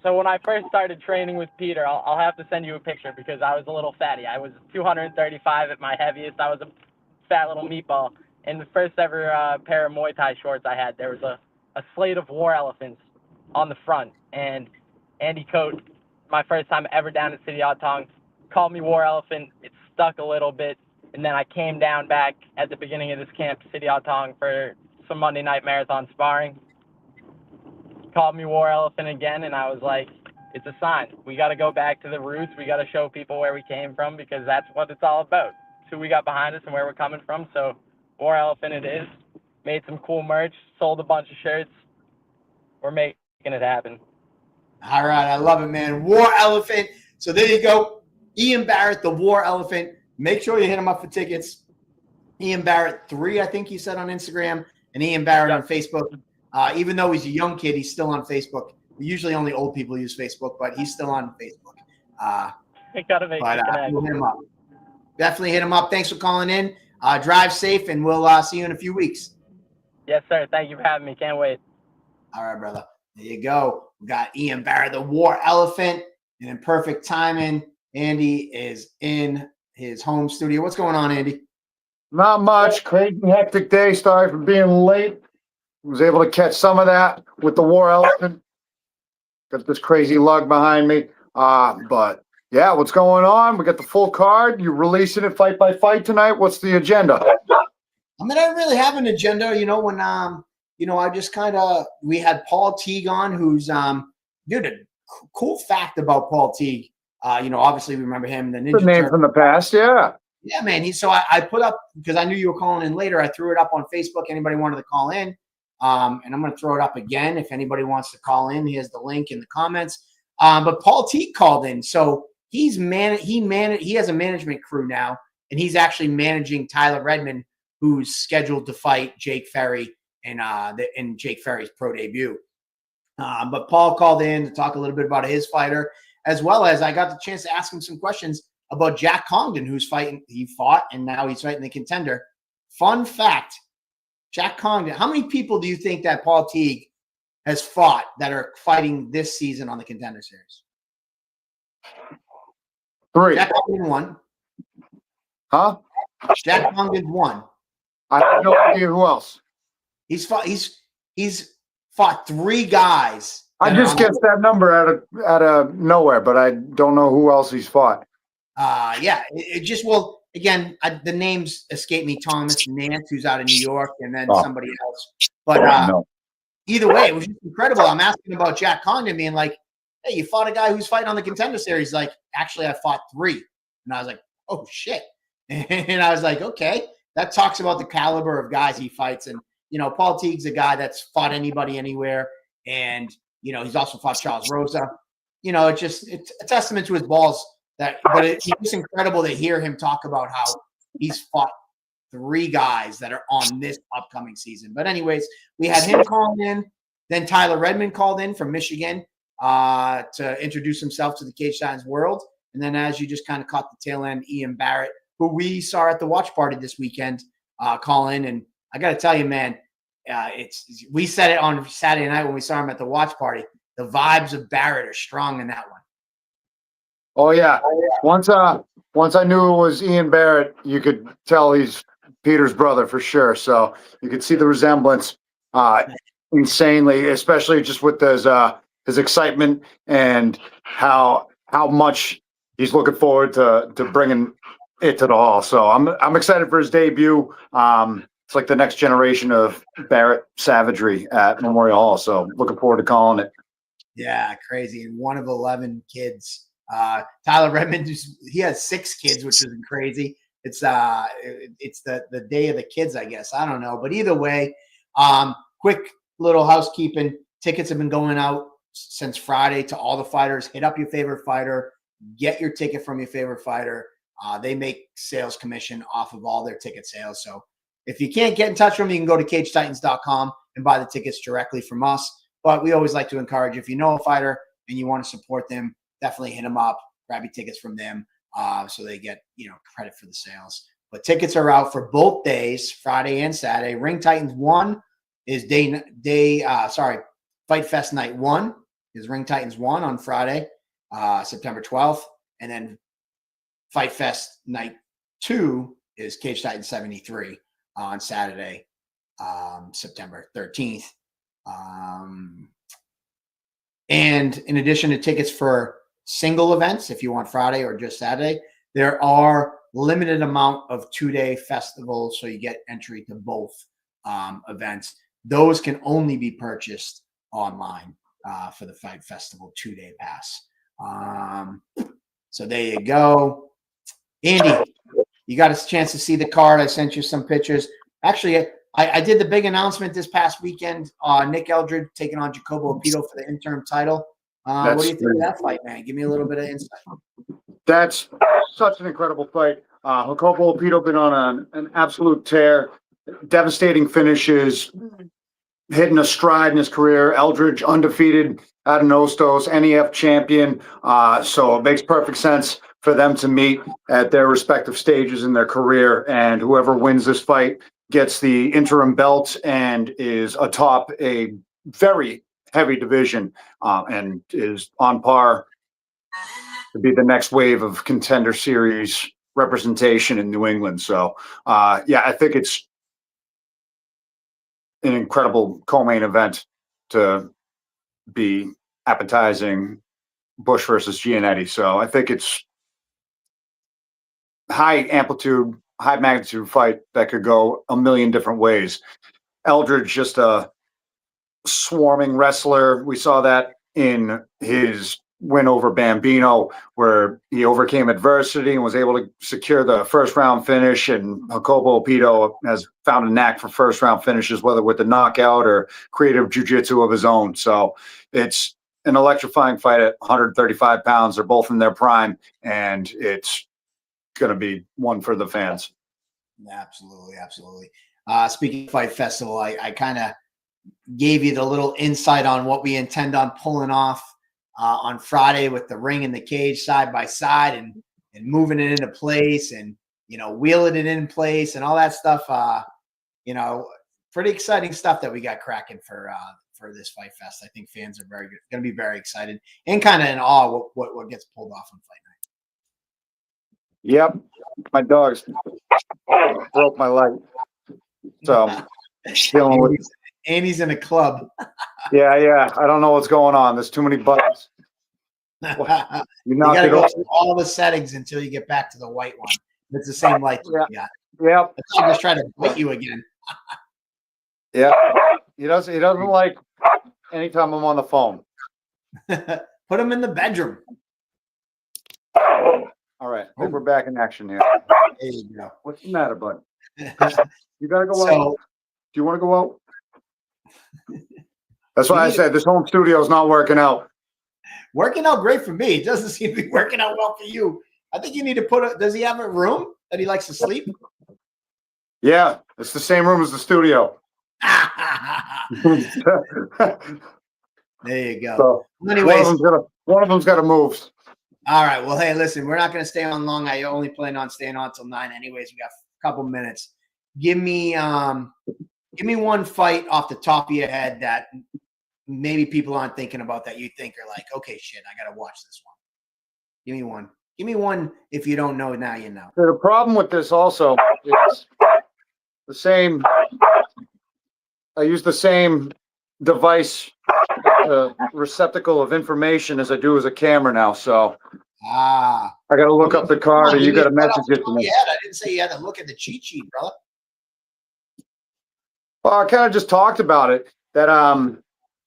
when I first started training with Peter, I'll have to send you a picture because I was a little fatty. I was 235 at my heaviest. I was a fat little meatball. And the first ever pair of Muay Thai shorts I had, there was a slate of War Elephants on the front, and Andy Cote, my first time ever down at City Odd Tong, called me War Elephant. It stuck a little bit, and then I came down back at the beginning of this camp to City Odd Tong for some Monday night marathon sparring. Called me War Elephant again, and I was like, it's a sign. We got to go back to the roots. We got to show people where we came from because that's what it's all about. It's who we got behind us and where we're coming from. So War Elephant it is. Made some cool merch, sold a bunch of shirts. We're making it happen. All right, I love it, man. War Elephant. So there you go. Ian Barrett, the War Elephant. Make sure you hit him up for tickets. Ian Barrett 3, I think he said on Instagram, and Ian Barrett on Facebook. Even though he's a young kid, he's still on Facebook. Usually only old people use Facebook, but he's still on Facebook. Gotta make it we'll hit him up. Definitely hit him up. Thanks for calling in. Drive safe, and we'll see you in a few weeks. Yes, sir. Thank you for having me. Can't wait. All right, brother. There you go. We got Ian Barrett, the War Elephant, and in perfect timing, Andy is in his home studio. What's going on, Andy? Not much. Crazy, hectic day. Sorry for being late. was able to catch some of that with the War Elephant. Got this crazy lug behind me. But yeah, what's going on? We got the full card. You releasing it fight by fight tonight? What's the agenda? I mean, I don't really have an agenda. When I just we had Paul Teague on, who's dude. A cool fact about Paul Teague. Obviously we remember him, the Ninja The name Turtle. from the past, yeah. Yeah, man. So I put up, because I knew you were calling in later. I threw it up on Facebook. Anybody wanted to call in, and I'm going to throw it up again if anybody wants to call in. He has the link in the comments. But Paul Teague called in, so he has a management crew now, and he's actually managing Tyler Redmond, who's scheduled to fight Jake Ferry in Jake Ferry's pro debut. But Paul called in to talk a little bit about his fighter, as well as I got the chance to ask him some questions about Jack Congdon, who's fighting. He fought, and now he's fighting the Contender. Fun fact, Jack Congdon, how many people do you think that Paul Teague has fought that are fighting this season on the Contender Series? 3. Jack Congdon won. Huh? Jack Congdon won. I have no idea who else. He's fought 3 guys. I just guessed that number out of nowhere, but I don't know who else he's fought. Yeah, again, the names escape me. Thomas Nance, who's out of New York, and then somebody else. But either way, it was just incredible. I'm asking about Jack Congdon being like, hey, you fought a guy who's fighting on the Contender Series. Like, actually, I fought 3. And I was like, oh, shit. And I was like, okay. That talks about the caliber of guys he fights. And, Paul Teague's a guy that's fought anybody anywhere. And, he's also fought Charles Rosa. It's a testament to his balls. It's just incredible to hear him talk about how he's fought 3 guys that are on this upcoming season. But anyways, we had him calling in. Then Tyler Redmond called in from Michigan to introduce himself to the Cage Titans world. And then, as you just kind of caught the tail end, Ian Barrett, who we saw at the watch party this weekend, call in. And I got to tell you, man, we said it on Saturday night when we saw him at the watch party. The vibes of Barrett are strong in that one. Oh yeah. Once I knew it was Ian Barrett, you could tell he's Peter's brother for sure. So you could see the resemblance insanely, especially just with his excitement and how much he's looking forward to bringing it to the hall. So I'm excited for his debut. It's like the next generation of Barrett savagery at Memorial Hall. So looking forward to calling it. Yeah, crazy. And one of 11 kids. Tyler Redmond, he has 6 kids, which is crazy. It's the day of the kids, I guess. I don't know. But either way, quick little housekeeping. Tickets have been going out since Friday to all the fighters. Hit up your favorite fighter. Get your ticket from your favorite fighter. They make sales commission off of all their ticket sales. So if you can't get in touch with them, you can go to CageTitans.com and buy the tickets directly from us. But we always like to encourage, if you know a fighter and you want to support them, definitely hit them up, grab your tickets from them so they get credit for the sales. But tickets are out for both days, Friday and Saturday. Ring Titans 1 is Fight Fest Night 1 is Ring Titans 1 on Friday, September 12th. And then Fight Fest Night 2 is Cage Titans 73 on Saturday, September 13th. And in addition to tickets for single events, if you want Friday or just Saturday, there are limited amount of 2-day festivals, so you get entry to both events. Those can only be purchased online for the Fight Festival 2-day pass. So there you go. Andy, you got a chance to see the card. I sent you some pictures. Actually, I did the big announcement this past weekend. Nick Eldridge taking on Jacobo Opito for the interim title. What do you think of that fight, man? Give me a little bit of insight. That's such an incredible fight. Jacobo Opito been on an absolute tear, devastating finishes, hitting a stride in his career. Eldridge undefeated out of Nostos, NEF champion. So it makes perfect sense for them to meet at their respective stages in their career. And whoever wins this fight gets the interim belt and is atop a very heavy division and is on par to be the next wave of Contender Series representation in New England. So, yeah, I think it's an incredible co-main event to be appetizing Bush versus Giannetti. So I think it's high amplitude, high magnitude fight that could go a million different ways. Eldridge, just a swarming wrestler. We saw that in his win over Bambino, where he overcame adversity and was able to secure the first round finish. And Jacobo Pito has found a knack for first round finishes, whether with the knockout or creative jiu-jitsu of his own. So it's an electrifying fight at 135 pounds. They're both in their prime, and it's going to be one for the fans. Absolutely, absolutely. Speaking of Fight Festival, I kind of gave you the little insight on what we intend on pulling off on Friday with the ring and the cage side by side, and moving it into place, and wheeling it in place and all that stuff. Pretty exciting stuff that we got cracking for this Fight Fest. I think fans are going to be very excited and kind of in awe what gets pulled off on fight night. Yep, my dogs broke my leg, so dealing with. Andy's in a club. Yeah. I don't know what's going on. There's too many buttons. You got to go through all the settings until you get back to the white one. It's the same light you got. Yep. I just try to bite you again. Yeah. He doesn't like anytime I'm on the phone. Put him in the bedroom. All right. I think we're back in action here. There you go. What's the matter, bud? You gotta go out. Do you want to go out? That's why I said this home studio is not working out. Working out great for me. It doesn't seem to be working out well for you. I think you need to does he have a room that he likes to sleep? Yeah, it's the same room as the studio. There you go. So, anyways, one of them's got to move. All right. Well, hey, listen, we're not going to stay on long. I only plan on staying on till 9 anyways. We got a couple minutes. Give me one fight off the top of your head that maybe people aren't thinking about that you think are like, okay, shit, I got to watch this one. Give me one. Give me one. If you don't know, now you know. The problem with this also is the same. I use the same device, receptacle of information as I do as a camera now. So I got to look up the card, or you got to message it to me. Yeah, I didn't say you had to look at the cheat sheet, brother. Well, I kind of just talked about it. That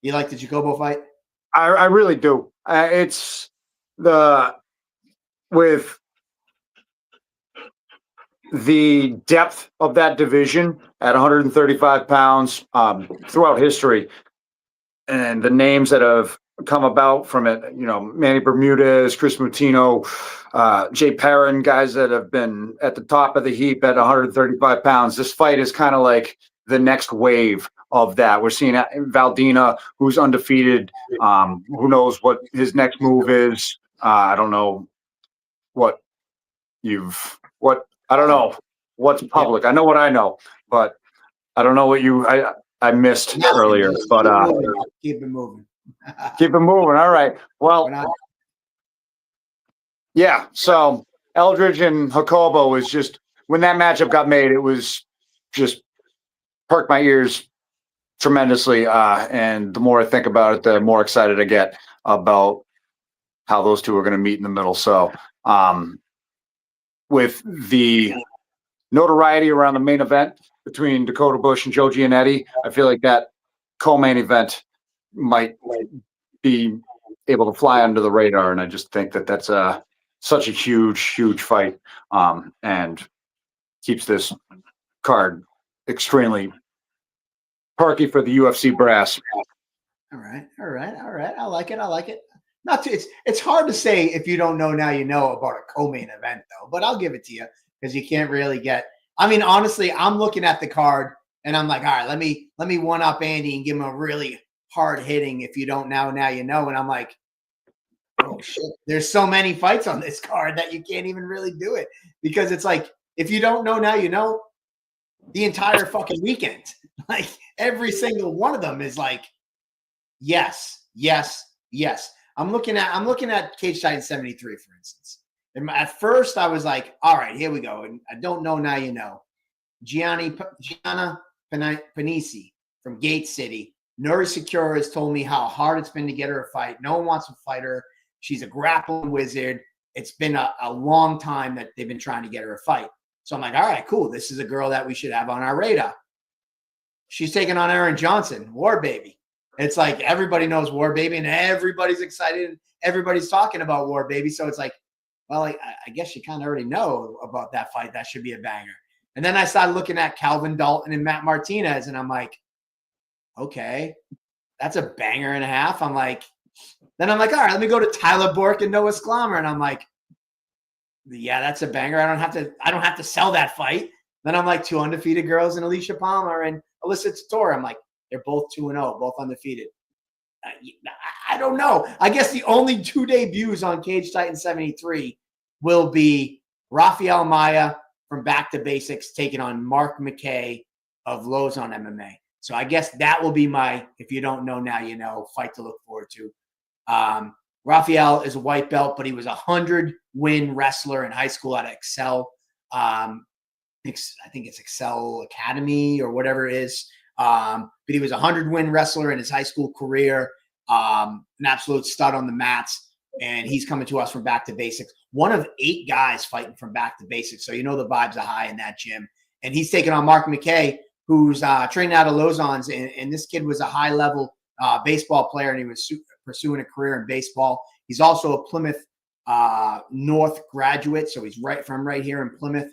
you like the Jacobo fight? I really do. It's with the depth of that division at 135 pounds throughout history, and the names that have come about from it. Manny Bermudez, Chris Mutino, Jay Perrin, guys that have been at the top of the heap at 135 pounds. This fight is kind of like the next wave of that. We're seeing Valdina, who's undefeated. Who knows what his next move is? I don't know I don't know what's public. I know what I know, but I don't know what I missed earlier. But keep it moving. Keep it moving. All right. Well, yeah. So Eldridge and Jacobo was just, when that matchup got made, it was just perked my ears tremendously. And the more I think about it, the more excited I get about how those two are going to meet in the middle. So with the notoriety around the main event between Dakota Bush and Joe Giannetti, I feel like that co-main event might be able to fly under the radar. And I just think that that's such a huge fight, and keeps this card extremely perky for the UFC brass. All right. I like it. It's hard to say if you don't know now you know about a co-main event though, but I'll give it to you because you can't really get. I mean, honestly, I'm looking at the card and I'm like, all right, let me one up Andy and give him a really hard hitting. If you don't now you know, and I'm like, oh shit, there's so many fights on this card that you can't even really do it because it's like if you don't know now you know, the entire fucking weekend, like every single one of them is like, yes. I'm looking at Cage Titan 73, for instance. And at first, I was like, all right, here we go. And I don't know now you know. Gianna Panisi from Gate City. Nuri Secure has told me how hard it's been to get her a fight. No one wants to fight her. She's a grappling wizard. It's been a long time that they've been trying to get her a fight. So I'm like, all right, cool. This is a girl that we should have on our radar. She's taking on Erin Johnson, War Baby. It's like everybody knows War Baby and everybody's excited. Everybody's talking about War Baby. So it's like, well, I guess you kind of already know about that fight. That should be a banger. And then I started looking at Calvin Dalton and Matt Martinez, and I'm like, okay, that's a banger and a half. I'm like, all right, let me go to Tyler Bork and Noah Sklammer. And I'm like, yeah, that's a banger. I don't have to sell that fight. Then I'm like, 2 undefeated girls and Alicia Palmer and Alyssa Totoro. I'm like, they're both 2-0, both undefeated. I don't know. I guess the only 2 debuts on Cage Titan 73 will be Rafael Maya from Back to Basics taking on Mark McKay of Lozon MMA. So I guess that will be my, if you don't know now, you know, fight to look forward to. Rafael is a white belt, but he was a 100-win wrestler in high school at Excel. I think it's Excel Academy or whatever it is. But he was a 100-win wrestler in his high school career, an absolute stud on the mats. And he's coming to us from Back to Basics. One of 8 guys fighting from Back to Basics. So you know the vibes are high in that gym. And he's taking on Mark McKay, who's training out of Lozon's. And this kid was a high-level baseball player, and he was pursuing a career in baseball. He's also a Plymouth North graduate, so he's right here in Plymouth.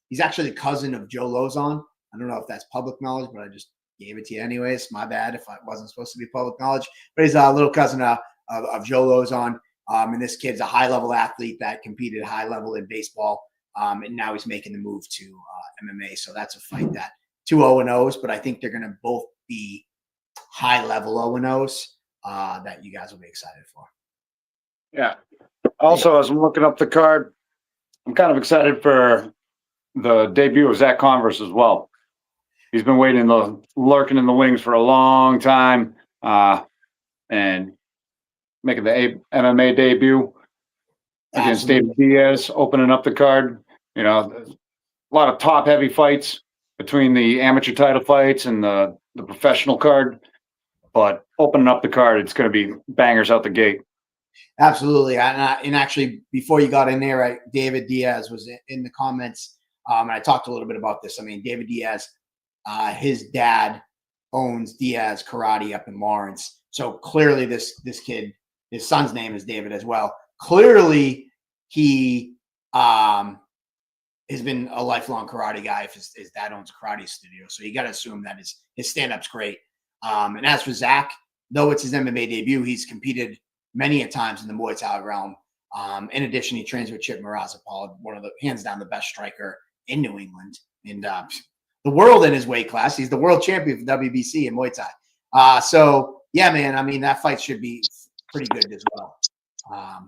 He's actually the cousin of Joe Lozon. I don't know if that's public knowledge, but I just gave it to you anyways. My bad if it wasn't supposed to be public knowledge. But he's a little cousin of Joe Lozon. And this kid's a high-level athlete that competed high-level in baseball. And now he's making the move to MMA. So that's a fight that 2 0-0s, but I think they're going to both be high-level 0-0s that you guys will be excited for. Yeah. Also, as I'm looking up the card, I'm kind of excited for the debut of Zach Converse as well. He's been lurking in the wings for a long time, and making the MMA debut against David Diaz, opening up the card. You know, a lot of top-heavy fights between the amateur title fights and the professional card. But opening up the card, it's going to be bangers out the gate. Absolutely. And actually, before you got in there, David Diaz was in the comments. And I talked a little bit about this. I mean, David Diaz, his dad owns Diaz Karate up in Lawrence. So clearly this kid, his son's name is David as well. Clearly he has been a lifelong karate guy if his dad owns a karate studio. So you got to assume that his stand-up's great. And as for Zach, though it's his MMA debut, he's competed many a times in the Muay Thai realm. In addition, he trains with Chip Mirazapol, one of the hands down the best striker in New England and the world in his weight class. He's the world champion for WBC in Muay Thai. So yeah, man, I mean, that fight should be pretty good as well.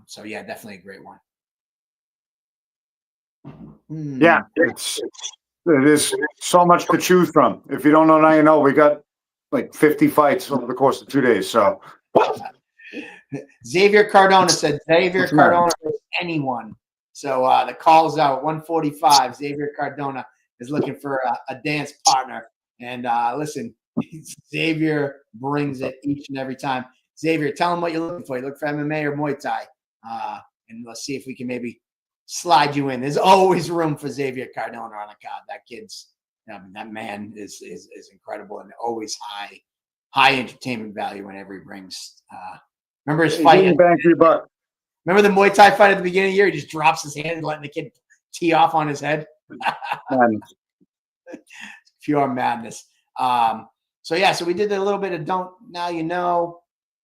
So yeah, definitely a great one. Yeah, it is so much to choose from. If you don't know now, you know. We got like 50 fights over the course of 2 days. So Xavier Cardona said Xavier Cardona is anyone. So the call's out 145. Xavier Cardona is looking for a dance partner. And listen, Xavier brings it each and every time. Xavier, tell him what you're looking for. You look for MMA or Muay Thai. And let's see if we can maybe slide you in. There's always room for Xavier Cardona on the card. That kid's, that man is incredible and always high entertainment value whenever he brings. Remember his fight? Remember the Muay Thai fight at the beginning of the year? He just drops his hand and letting the kid tee off on his head. Pure madness. So yeah, so we did a little bit of don't now you know.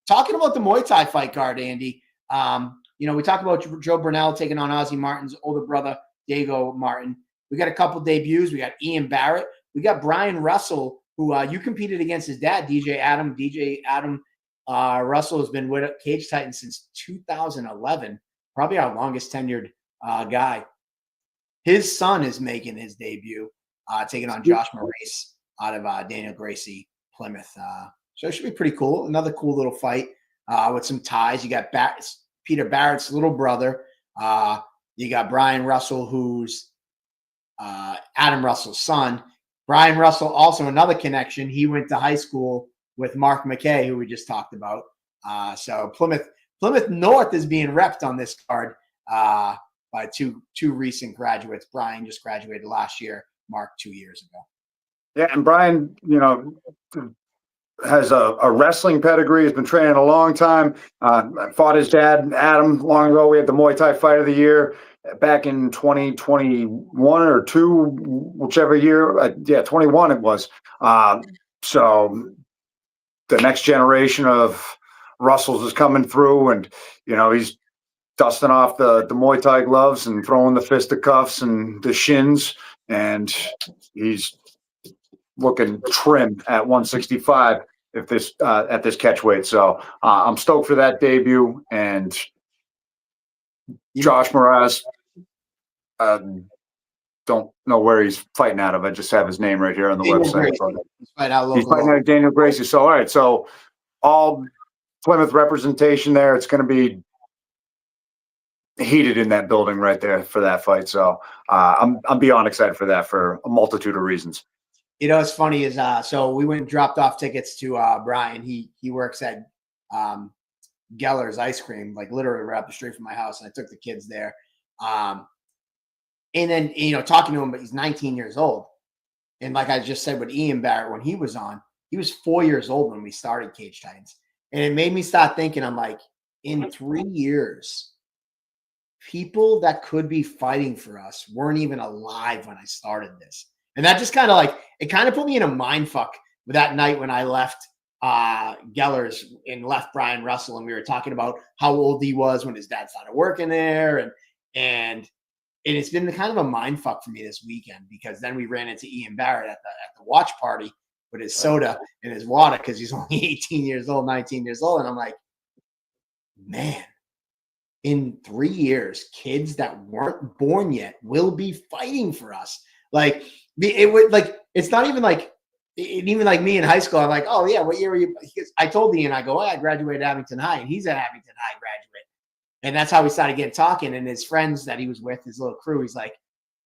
Talking about the Muay Thai fight card, Andy. We talked about Joe Burnell taking on Ozzie Martin's older brother, Diego Martin. We got a couple debuts. We got Ian Barrett. We got Brian Russell, who you competed against his dad, DJ Adam. DJ Adam Russell has been with Cage Titan since 2011, probably our longest tenured guy. His son is making his debut, taking on Josh Maurice out of Daniel Gracie, Plymouth. So it should be pretty cool. Another cool little fight with some ties. You got Peter Barrett's little brother. You got Brian Russell, who's Adam Russell's son. Brian Russell, also another connection. He went to high school with Mark McKay, who we just talked about. So Plymouth North is being repped on this card by two recent graduates. Brian just graduated last year, Mark 2 years ago. Yeah, and Brian, has a wrestling pedigree, has been training a long time. Fought his dad, Adam, long ago. We had the Muay Thai Fight of the Year back in 2021 or 2, whichever year. 21 it was. So the next generation of Russells is coming through, and, he's dusting off the Muay Thai gloves and throwing the fisticuffs and the shins, and he's looking trim at 165 at this catch weight. So I'm stoked for that debut. And Josh Mraz, don't know where he's fighting out of. I just have his name right here on the website. He's fighting out Daniel Gracie. So all right, so all Plymouth representation there. It's going to be heated in that building right there for that fight. So I'm beyond excited for that for a multitude of reasons. What's funny is so we went and dropped off tickets to Brian. He works at Geller's Ice Cream, like literally right up the street from my house, and I took the kids there. And then talking to him, but he's 19 years old, and like I just said with Ian Barrett when he was on, he was 4 years old when we started Cage Titans, and it made me start thinking. I'm like, in 3 years, people that could be fighting for us weren't even alive when I started this. And that just kind of put me in a mind fuck with that night when I left Geller's and left Brian Russell, and we were talking about how old he was when his dad started working there, and it's been kind of a mind fuck for me this weekend, because then we ran into Ian Barrett at the watch party with his soda and his water, because he's only 18 years old, 19 years old, and I'm like, man, in 3 years, kids that weren't born yet will be fighting for us. Like, it would, like, it's not even like, even like me in high school, I'm like, oh yeah, what year were you? I told Ian, I go, I graduated Abington High, and he's an Abington High graduate. And that's how we started getting talking. And his friends that he was with, his little crew, he's like,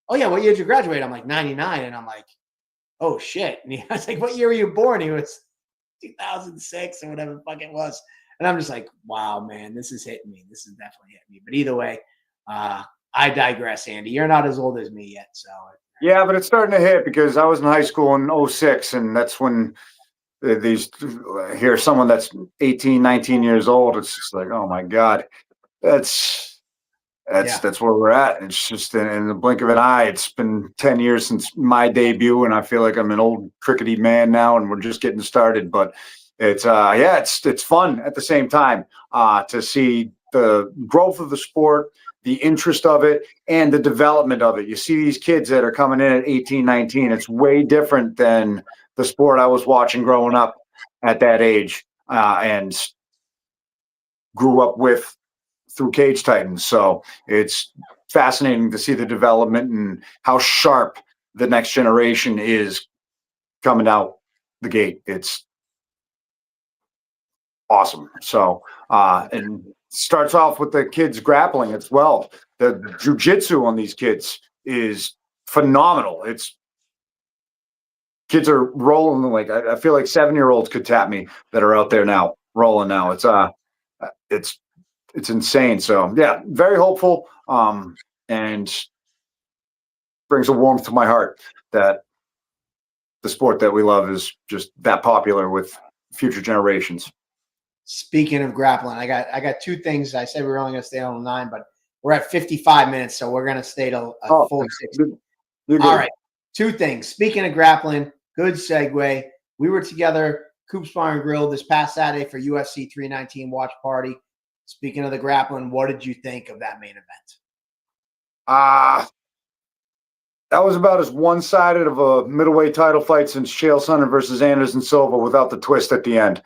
oh yeah, what year did you graduate? I'm like, 99. And I'm like, oh shit. And I was like, what year were you born? He was 2006 or whatever the fuck it was. And I'm just like, wow, man, this is hitting me. This is definitely hitting me. But either way, I digress, Andy. You're not as old as me yet, so. Yeah, but it's starting to hit, because I was in high school in 06, and that's when here's someone that's 18, 19 years old. It's just like, oh my God, that's where we're at. It's just in the blink of an eye. It's been 10 years since my debut, and I feel like I'm an old crickety man now, and we're just getting started. But it's it's fun at the same time to see the growth of the sport, the interest of it, and the development of it. You see these kids that are coming in at 18, 19. It's way different than the sport I was watching growing up at that age and grew up with through Cage Titans. So it's fascinating to see the development and how sharp the next generation is coming out the gate. It's awesome. So, and starts off with the kids grappling as well. The jujitsu on these kids is phenomenal. Kids are rolling. Like, I feel like 7-year-olds could tap me that are out there now, rolling now. It's insane. So yeah, very hopeful. And brings a warmth to my heart that the sport that we love is just that popular with future generations. Speaking of grappling, I got two things. I said we were only going to stay on 9, but we're at 55 minutes, so we're going to stay till a full 60. All right, two things. Speaking of grappling, good segue. We were together, Coops Bar and Grill, this past Saturday for UFC 319 watch party. Speaking of the grappling, what did you think of that main event? That was about as one-sided of a middleweight title fight since Chael Sonnen versus Anderson Silva without the twist at the end.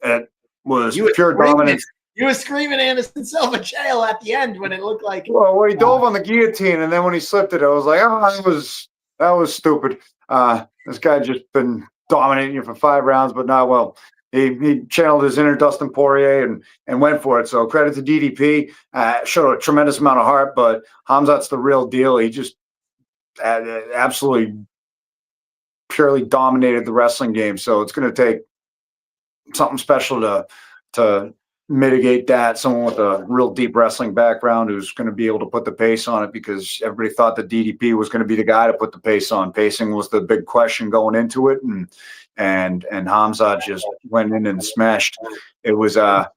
It was pure dominance. You were screaming Anderson Silva Chael at the end when it looked like. Well, when he dove on the guillotine, and then when he slipped it, I was like, oh, that was stupid. This guy just been dominating you for 5 rounds, but not well. He channeled his inner Dustin Poirier and went for it. So credit to DDP. Showed a tremendous amount of heart, but Khamzat's the real deal. He just absolutely purely dominated the wrestling game. So it's going to take something special to mitigate that. Someone with a real deep wrestling background who's going to be able to put the pace on it, because everybody thought that DDP was going to be the guy to put the pace on. Pacing was the big question going into it, and Hamzat just went in and smashed. It was and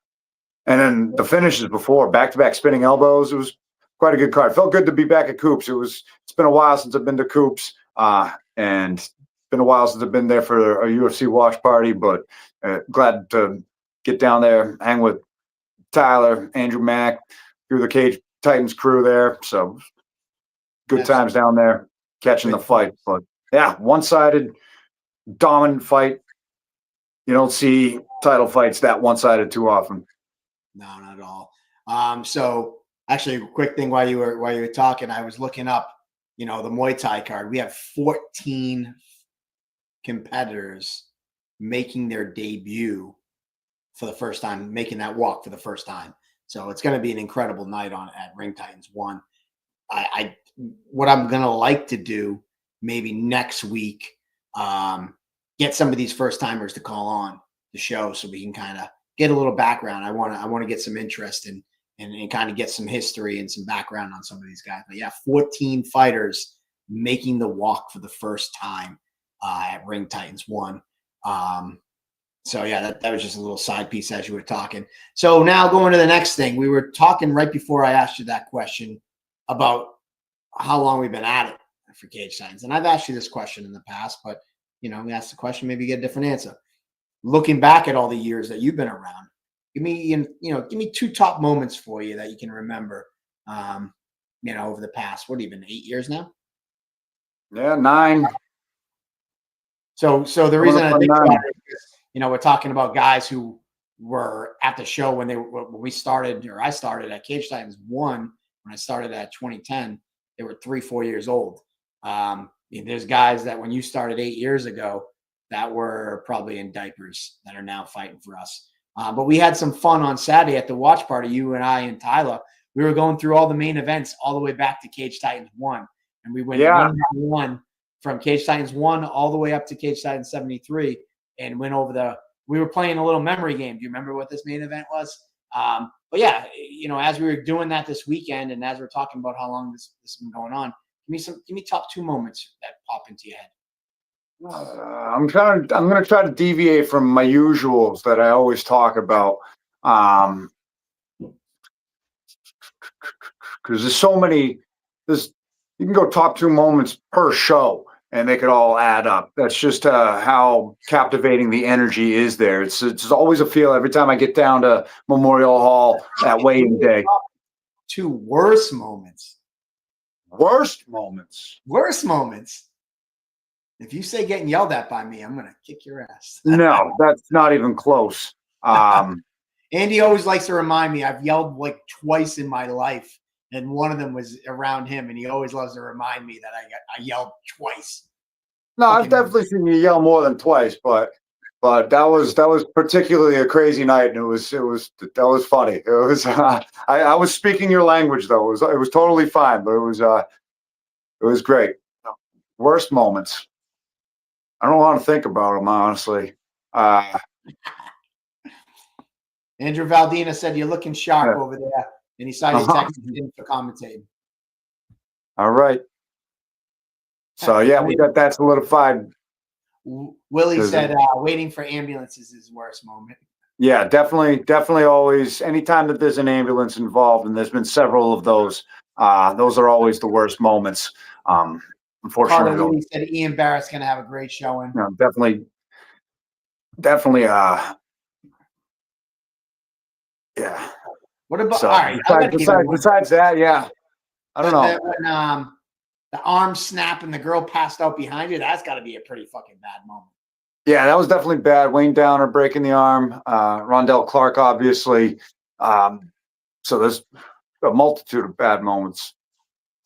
then the finishes before, back-to-back spinning elbows. It was quite a good card. Felt good to be back at Coops. It's been a while since I've been to Coops, and it's been a while since I've been there for a UFC watch party, but glad to get down there, hang with Tyler, Andrew Mack, through the Cage Titans crew there. So good times down there, catching the fight. But yeah, one-sided, dominant fight. You don't see title fights that one-sided too often. No, not at all. So actually, a quick thing while you were talking, I was looking up, the Muay Thai card. We have 14 competitors making their debut for the first time, making that walk for the first time. So it's going to be an incredible night at Ring Titans 1. What I'm going to like to do maybe next week, get some of these first timers to call on the show so we can kind of get a little background. I want to get some interest and kind of get some history and some background on some of these guys. But yeah, 14 fighters making the walk for the first time at Ring Titans 1. So yeah, that was just a little side piece as you were talking. So now going to the next thing, we were talking right before I asked you that question about how long we've been at it for Cage Titans. And I've asked you this question in the past, but we asked the question, maybe you get a different answer. Looking back at all the years that you've been around, give me 2 top moments for you that you can remember, over the past, what, even 8 years now? Yeah, 9. So the reason I think about it is, we're talking about guys who were at the show when we started, or I started at Cage Titans 1. When I started at 2010, they were 3-4 years old. There's guys that when you started 8 years ago that were probably in diapers that are now fighting for us. But we had some fun on Saturday at the watch party, you and I and Tyler. We were going through all the main events all the way back to Cage Titans 1. And we went one by one from Cage Titans 1 all the way up to Cage Titans 73 and went over we were playing a little memory game. Do you remember what this main event was? But yeah, as we were doing that this weekend and as we're talking about how long this has been going on, give me top 2 moments that pop into your head. I'm going to try to deviate from my usuals that I always talk about. Because there's so many, you can go top 2 moments per show and they could all add up. That's just how captivating the energy is there. It's always a feel every time I get down to Memorial Hall at weigh-in day. 2 worst moments. Worst moments. Worst moments. If you say getting yelled at by me, I'm going to kick your ass. No, that's not even close. Andy always likes to remind me I've yelled like twice in my life, and one of them was around him, and he always loves to remind me that I yelled twice. No, I've definitely seen you yell more than twice, but that was particularly a crazy night, and that was funny. It was I was speaking your language though. It was totally fine, but it was great. Worst moments. I don't want to think about them, honestly. Andrew Valdina said you're looking sharp over there, and he saw you texting him for commentating. All right. So yeah, we got that solidified. Willie said waiting for ambulances is his worst moment. Yeah, definitely always. Anytime that there's an ambulance involved, and there's been several of those are always the worst moments. Unfortunately, Carter said Ian Barrett's going to have a great showing. No, definitely. Yeah. What about? So, all right. Besides that, yeah. I don't know. When, the arm snap and the girl passed out behind you, that's got to be a pretty fucking bad moment. Yeah, that was definitely bad. Wayne Downer breaking the arm. Rondell Clark, obviously. So there's a multitude of bad moments.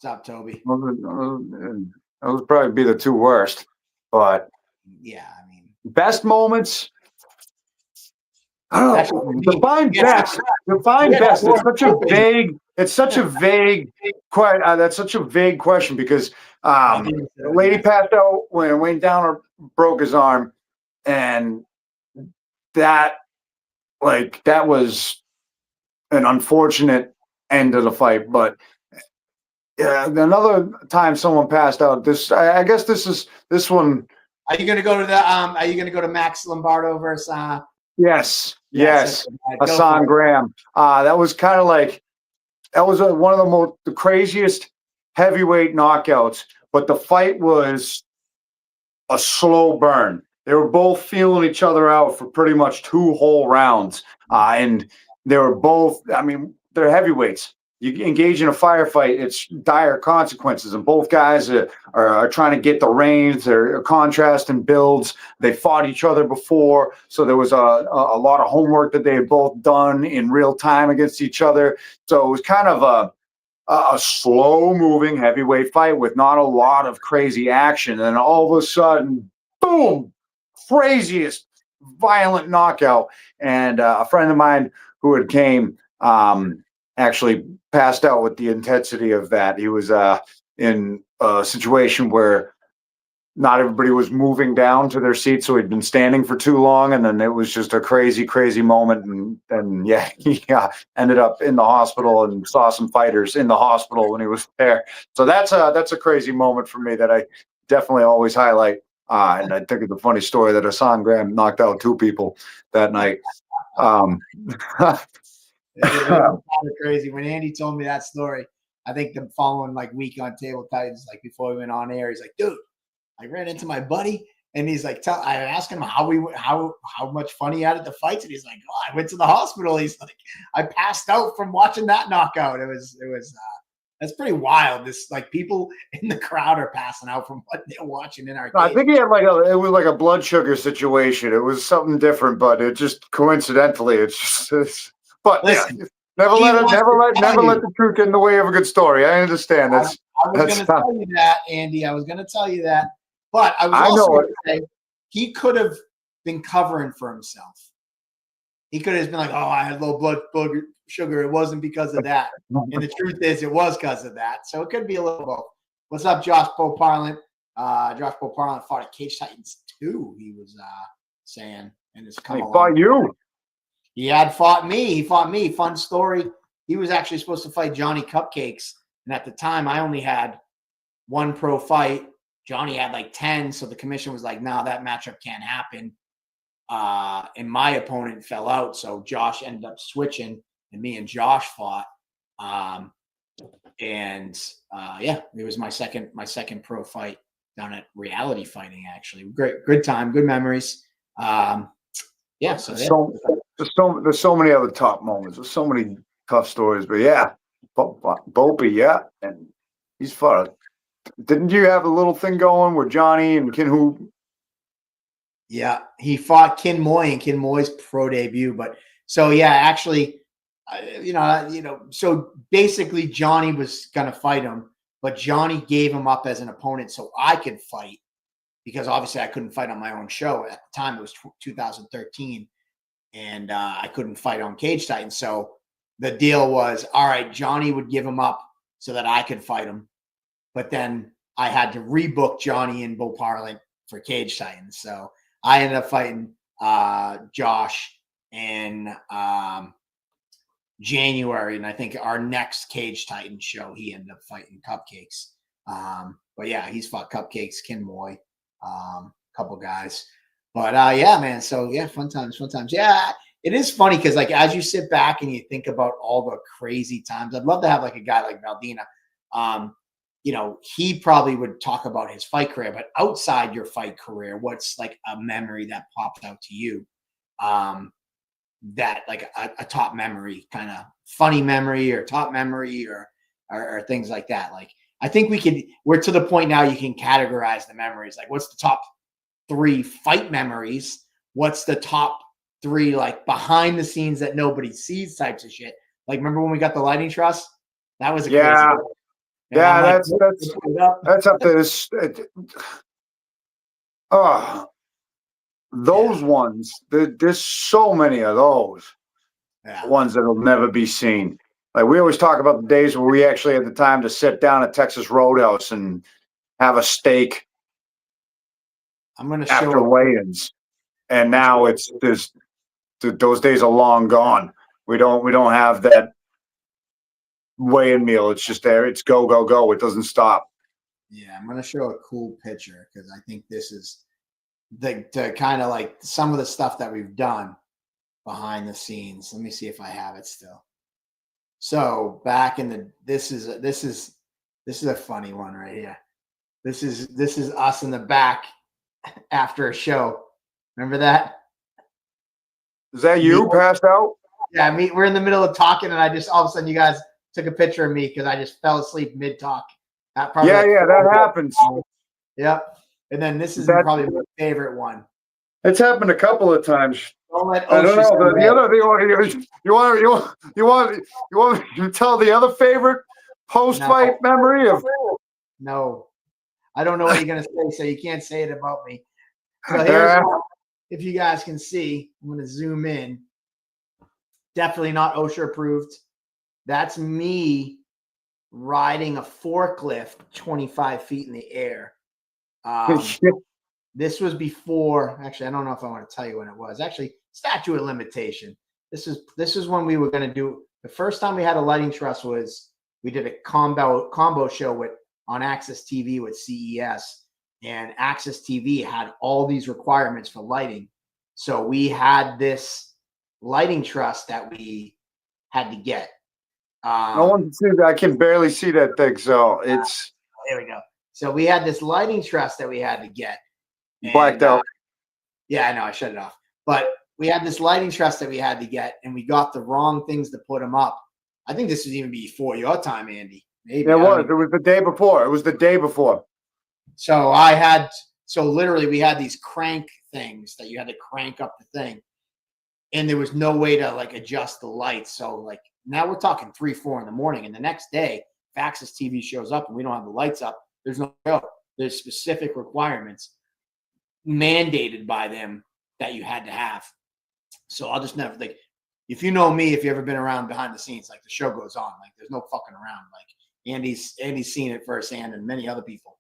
What's up, Toby? Those would probably be the 2 worst. But yeah, I mean, best moments. I don't know. Define best. Define best. It's such a vague. it's such a vague that's such a vague question because the lady passed out when Wayne Downer broke his arm, and that that was an unfortunate end of the fight. But another time someone passed out. I guess this one. Are you gonna go to the Are you gonna go to Max Lombardo versus? Yes. Yes. Hassan Graham. That was kind of like that was one of the craziest heavyweight knockouts. But the fight was a slow burn. They were both feeling each other out for pretty much 2 whole rounds, and they were both. I mean, they're heavyweights. You engage in a firefight, it's dire consequences, and both guys are trying to get the reins. They're contrasting builds. They fought each other before, so there was a lot of homework that they had both done in real time against each other. So it was kind of a slow-moving heavyweight fight with not a lot of crazy action, and all of a sudden, boom, craziest violent knockout. And a friend of mine who had came actually passed out with the intensity of that. He was in a situation where not everybody was moving down to their seats, so he'd been standing for too long, and then it was just a crazy moment. And yeah, he ended up in the hospital and saw some fighters in the hospital when he was there. So that's a crazy moment for me that I definitely always highlight. And I think it's a funny story that Hassan Graham knocked out 2 people that night. It was crazy. When Andy told me that story, I think the following week on Table Titans, before we went on air, he's like, "Dude, I ran into my buddy," and he's like, I asked him how much fun he had at the fights, and he's like, "Oh, I went to the hospital." He's like, "I passed out from watching that knockout." It was that's pretty wild. This people in the crowd are passing out from what they're watching in our. I think he had it was like a blood sugar situation. It was something different, but it just coincidentally, but listen, yeah, never let the truth get in the way of a good story. I understand. I was going to tell you that, Andy. I was going to tell you that, but I was also going to say he could have been covering for himself. He could have been like, "Oh, I had low blood sugar. It wasn't because of that." And the truth is, it was because of that. So it could be a little both. What's up, Josh Poparlant? Josh Poparlant fought at Cage Titans 2. He was saying, and it's come. He fought you. He had fought me. He fought me. Fun story. He was actually supposed to fight Johnny Cupcakes. And at the time, I only had 1 pro fight. Johnny had 10. So the commission was like, "No, that matchup can't happen." And my opponent fell out. So Josh ended up switching, and me and Josh fought. It was my second pro fight down at Reality Fighting, actually. Great, good time, good memories. There's so many other top moments. There's so many tough stories, but yeah, Bopey, yeah, and he's fun. Didn't you have a little thing going where Johnny and Kinhu? Yeah, he fought Kin Moy in Kin Moy's pro debut. But so yeah, actually, so basically Johnny was gonna fight him, but Johnny gave him up as an opponent so I could fight, because obviously I couldn't fight on my own show at the time. It was 2013. And I couldn't fight on Cage Titans. So the deal was, all right, Johnny would give him up so that I could fight him. But then I had to rebook Johnny and Poparlant for Cage Titans. So I ended up fighting Josh in January. And I think our next Cage Titans show, he ended up fighting Cupcakes. But yeah, he's fought Cupcakes, Kin Moy, couple guys. But yeah, man. So yeah, fun times. Yeah, it is funny because as you sit back and you think about all the crazy times, I'd love to have a guy like Valdina. He probably would talk about his fight career, but outside your fight career, what's a memory that popped out to you? That a top memory, kind of funny memory or top memory or things like that. I think we're to the point now you can categorize the memories. What's the top 3 fight memories? What's the top 3 behind the scenes that nobody sees types of shit? Remember when we got the lighting truss? That was a crazy one. Yeah, that's up to this. Those ones. There's so many of those ones that'll never be seen. Like we always talk about the days where we actually had the time to sit down at Texas Roadhouse and have a steak I'm going to after show weigh-ins. And now those days are long gone. We don't have that weigh-in meal. It's just there. It's go, go, go. It doesn't stop. Yeah, I'm going to show a cool picture because I think this is the kind of like some of the stuff that we've done behind the scenes. Let me see if I have it still. So back in the this is a funny one right here. This is us in the back after a show. Remember that? Is that you passed out? Yeah, we're in the middle of talking, and I just all of a sudden you guys took a picture of me because I just fell asleep mid talk. Yeah, that happens. Yep. And then this is probably my favorite one. It's happened a couple of times. Don't let I don't OSHA know. say The other thing you want to tell the other favorite post-fight memory of? No, I don't know what you're gonna say, so you can't say it about me. So here's one. If you guys can see, I'm gonna zoom in. Definitely not OSHA approved. That's me riding a forklift 25 feet in the air. This was before, actually, I don't know if I want to tell you when it was. Actually, statute of limitation. This is when we were going to do, the first time we had a lighting truss was we did a combo show on Access TV with CES, and Access TV had all these requirements for lighting. So we had this lighting truss that we had to get. I can barely see that thing, so it's there we go. So we had this lighting truss that we had to get. Blacked out. Yeah, I know. I shut it off. But we had this lighting truss that we had to get, and we got the wrong things to put them up. I think this was even before your time, Andy. Maybe it was. It was the day before. It was the day before. So literally we had these crank things that you had to crank up the thing, and there was no way to like adjust the lights. So like now we're talking 3, 4 in the morning, and the next day, if Access TV shows up and we don't have the lights up, there's no go. There's specific requirements mandated by them that you had to have. So I'll just never think, if you know me, if you've ever been around behind the scenes, like the show goes on, like there's no fucking around. Like Andy's seen it firsthand, and many other people.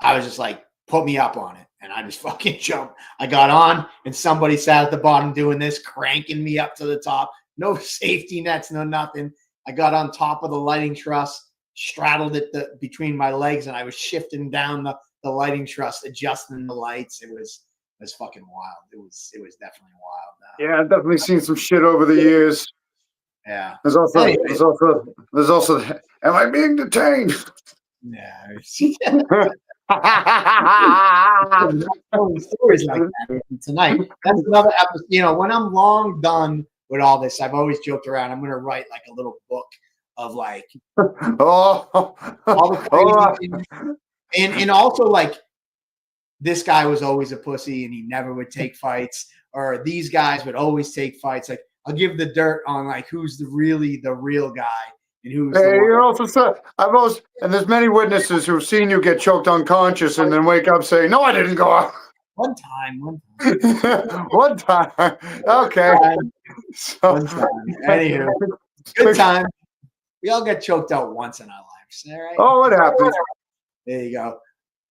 I was just like, put me up on it, and I just fucking jumped. I got on, and somebody sat at the bottom doing this, cranking me up to the top. No safety nets, no nothing. I got on top of the lighting truss, straddled it between my legs, and I was shifting down the lighting truss, adjusting the lights. It was fucking wild. It was definitely wild. Yeah, I've definitely seen some shit over the years. Yeah. There's also am I being detained? Yeah. Stories like that tonight. That's another episode. You know, when I'm long done with all this, I've always joked around. I'm gonna write like a little book of like all the crazy things. And also like this guy was always a pussy and he never would take fights, or these guys would always take fights. Like I'll give the dirt on like who's the real guy and who's you also said and there's many witnesses who've seen you get choked unconscious and then wake up saying, "No, I didn't go out." One time. One time. Okay. One time. Anywho, good time. We all get choked out once in our lives. All right. Oh, what happened? There you go.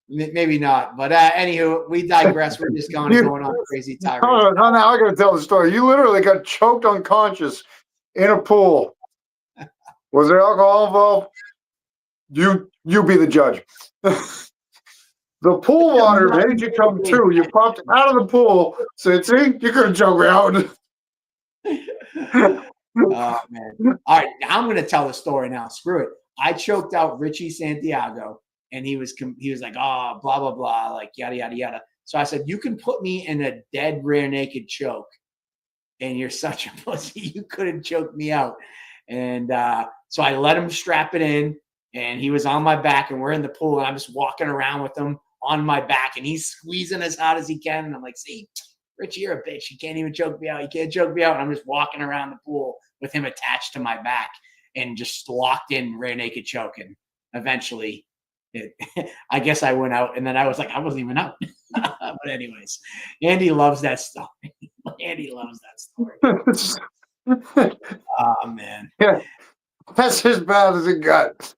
Maybe not, but anywho, we digress. We're just going on crazy tirades. No, now I got to tell the story. You literally got choked unconscious in a pool. Was there alcohol involved? You be the judge. The pool water made you come to. You popped out of the pool. Said, "See, you could have choked me out." Oh man! All right, now I'm going to tell the story. Now, screw it. I choked out Richie Santiago. And he was like, oh, blah, blah, blah, like yada, yada, yada. So I said, you can put me in a dead rear naked choke. And you're such a pussy. You couldn't choke me out. And so I let him strap it in. And he was on my back. And we're in the pool. And I'm just walking around with him on my back. And he's squeezing as hard as he can. And I'm like, see, Richie, you're a bitch. You can't even choke me out. You can't choke me out. And I'm just walking around the pool with him attached to my back and just locked in rear naked choke. And eventually, I guess I went out, and then I was like, I wasn't even out. But anyways, Andy loves that story. Andy loves that story. Oh man. Yeah. That's as bad as it got.